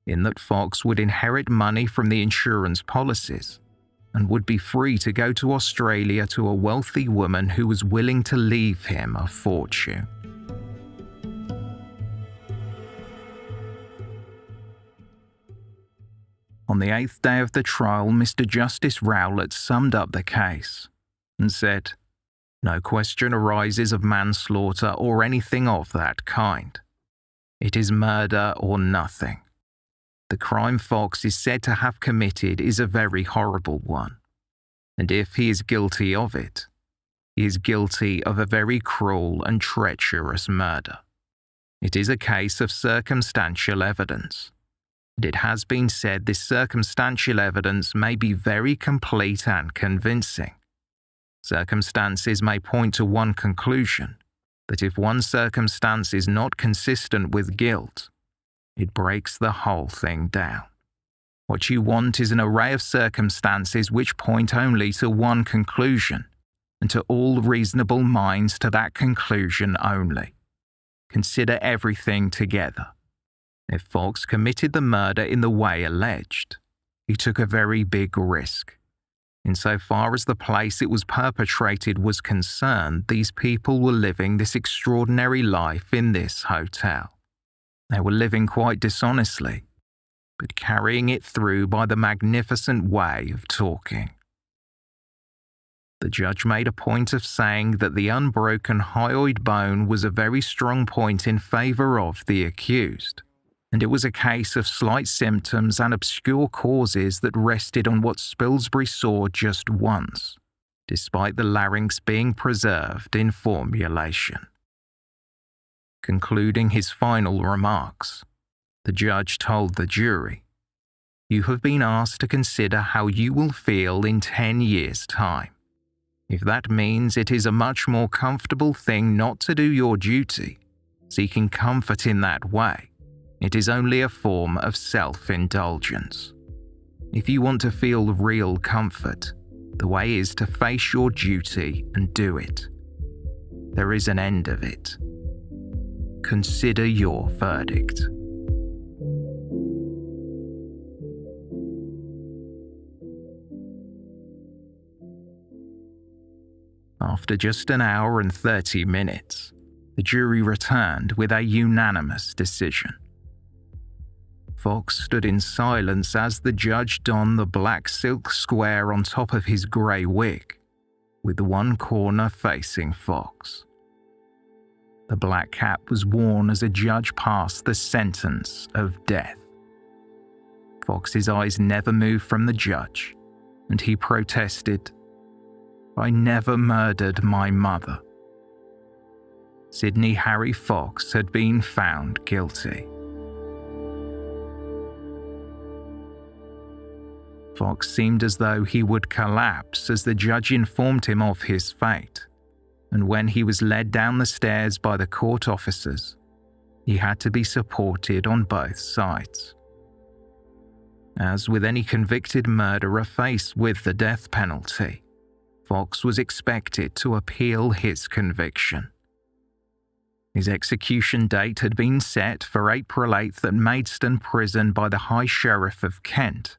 in that Fox would inherit money from the insurance policies and would be free to go to Australia to a wealthy woman who was willing to leave him a fortune. On the 8th day of the trial, Mr. Justice Rowlett summed up the case and said, "No question arises of manslaughter or anything of that kind. It is murder or nothing. The crime Fox is said to have committed is a very horrible one, and if he is guilty of it, he is guilty of a very cruel and treacherous murder. It is a case of circumstantial evidence, and it has been said this circumstantial evidence may be very complete and convincing. Circumstances may point to one conclusion, but if one circumstance is not consistent with guilt, it breaks the whole thing down. What you want is an array of circumstances which point only to one conclusion, and to all reasonable minds to that conclusion only. Consider everything together. If Fox committed the murder in the way alleged, he took a very big risk. Insofar as the place it was perpetrated was concerned, these people were living this extraordinary life in this hotel. They were living quite dishonestly, but carrying it through by the magnificent way of talking." The judge made a point of saying that the unbroken hyoid bone was a very strong point in favour of the accused, and it was a case of slight symptoms and obscure causes that rested on what Spilsbury saw just once, despite the larynx being preserved in formulation. Concluding his final remarks, the judge told the jury, "You have been asked to consider how you will feel in 10 years' time. If that means it is a much more comfortable thing not to do your duty, seeking comfort in that way, it is only a form of self-indulgence. If you want to feel real comfort, the way is to face your duty and do it. There is an end of it. Consider your verdict." After just an hour and 30 minutes, the jury returned with a unanimous decision. Fox stood in silence as the judge donned the black silk square on top of his grey wig, with one corner facing Fox. The black cap was worn as a judge passed the sentence of death. Fox's eyes never moved from the judge, and he protested, "I never murdered my mother." Sidney Harry Fox had been found guilty. Fox seemed as though he would collapse as the judge informed him of his fate, and when he was led down the stairs by the court officers, he had to be supported on both sides. As with any convicted murderer faced with the death penalty, Fox was expected to appeal his conviction. His execution date had been set for April 8th at Maidstone Prison by the High Sheriff of Kent,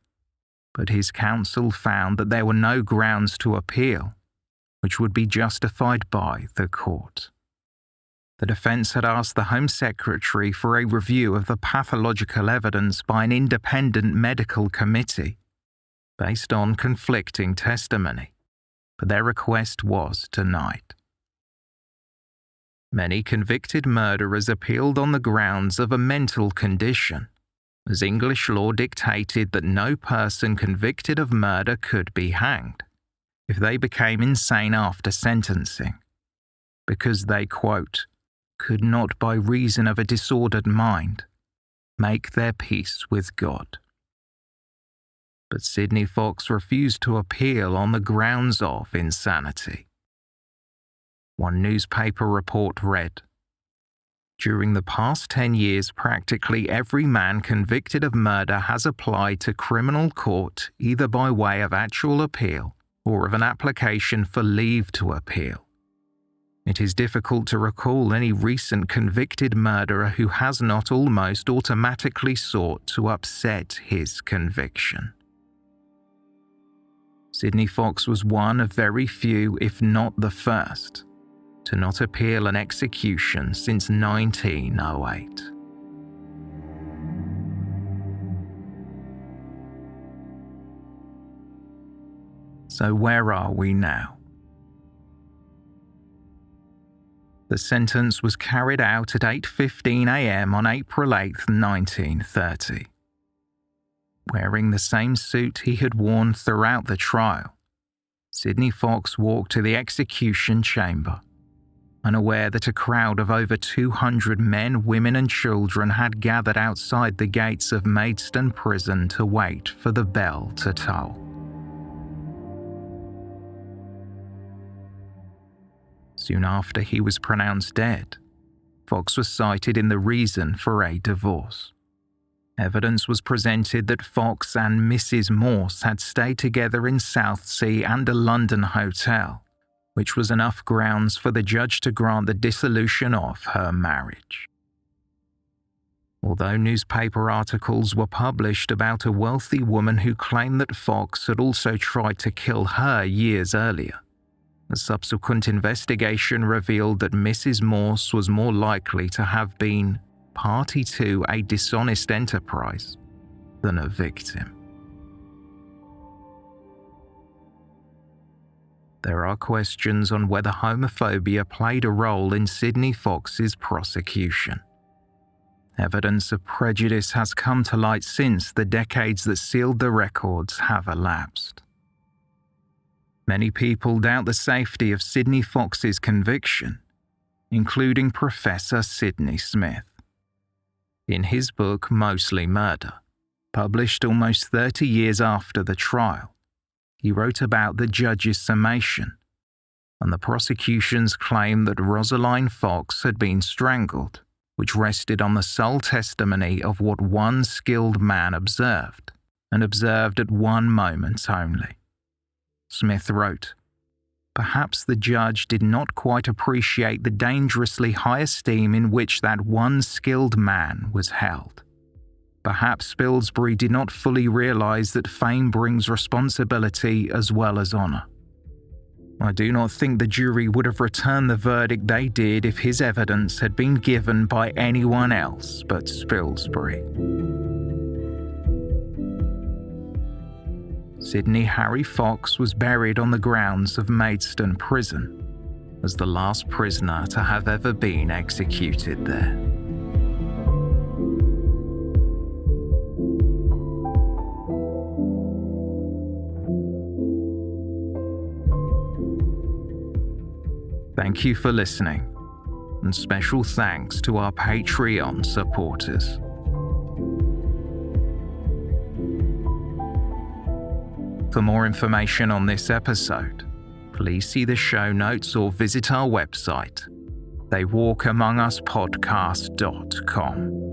but his counsel found that there were no grounds to appeal, which would be justified by the court. The defence had asked the Home Secretary for a review of the pathological evidence by an independent medical committee, based on conflicting testimony, but their request was denied. Many convicted murderers appealed on the grounds of a mental condition, as English law dictated that no person convicted of murder could be hanged if they became insane after sentencing, because they, quote, "could not by reason of a disordered mind make their peace with God." But Sidney Fox refused to appeal on the grounds of insanity. One newspaper report read, "During the past 10 years, practically every man convicted of murder has applied to criminal court either by way of actual appeal or of an application for leave to appeal. It is difficult to recall any recent convicted murderer who has not almost automatically sought to upset his conviction. Sidney Fox was one of very few, if not the first, to not appeal an execution since 1908. So where are we now? The sentence was carried out at 8:15 a.m. on April 8, 1930. Wearing the same suit he had worn throughout the trial, Sidney Fox walked to the execution chamber, unaware that a crowd of over 200 men, women and children had gathered outside the gates of Maidstone Prison to wait for the bell to toll. Soon after he was pronounced dead, Fox was cited in the reason for a divorce. Evidence was presented that Fox and Mrs. Morse had stayed together in Southsea and a London hotel, which was enough grounds for the judge to grant the dissolution of her marriage. Although newspaper articles were published about a wealthy woman who claimed that Fox had also tried to kill her years earlier, a subsequent investigation revealed that Mrs. Morse was more likely to have been party to a dishonest enterprise than a victim. There are questions on whether homophobia played a role in Sidney Fox's prosecution. Evidence of prejudice has come to light since the decades that sealed the records have elapsed. Many people doubt the safety of Sidney Fox's conviction, including Professor Sidney Smith. In his book Mostly Murder, published almost 30 years after the trial, he wrote about the judge's summation and the prosecution's claim that Rosaline Fox had been strangled, which rested on the sole testimony of what one skilled man observed, and observed at one moment only. Smith wrote, "Perhaps the judge did not quite appreciate the dangerously high esteem in which that one skilled man was held. Perhaps Spilsbury did not fully realize that fame brings responsibility as well as honor. I do not think the jury would have returned the verdict they did if his evidence had been given by anyone else but Spilsbury." Sidney Harry Fox was buried on the grounds of Maidstone Prison as the last prisoner to have ever been executed there. Thank you for listening, and special thanks to our Patreon supporters. For more information on this episode, please see the show notes or visit our website, theywalkamonguspodcast.com.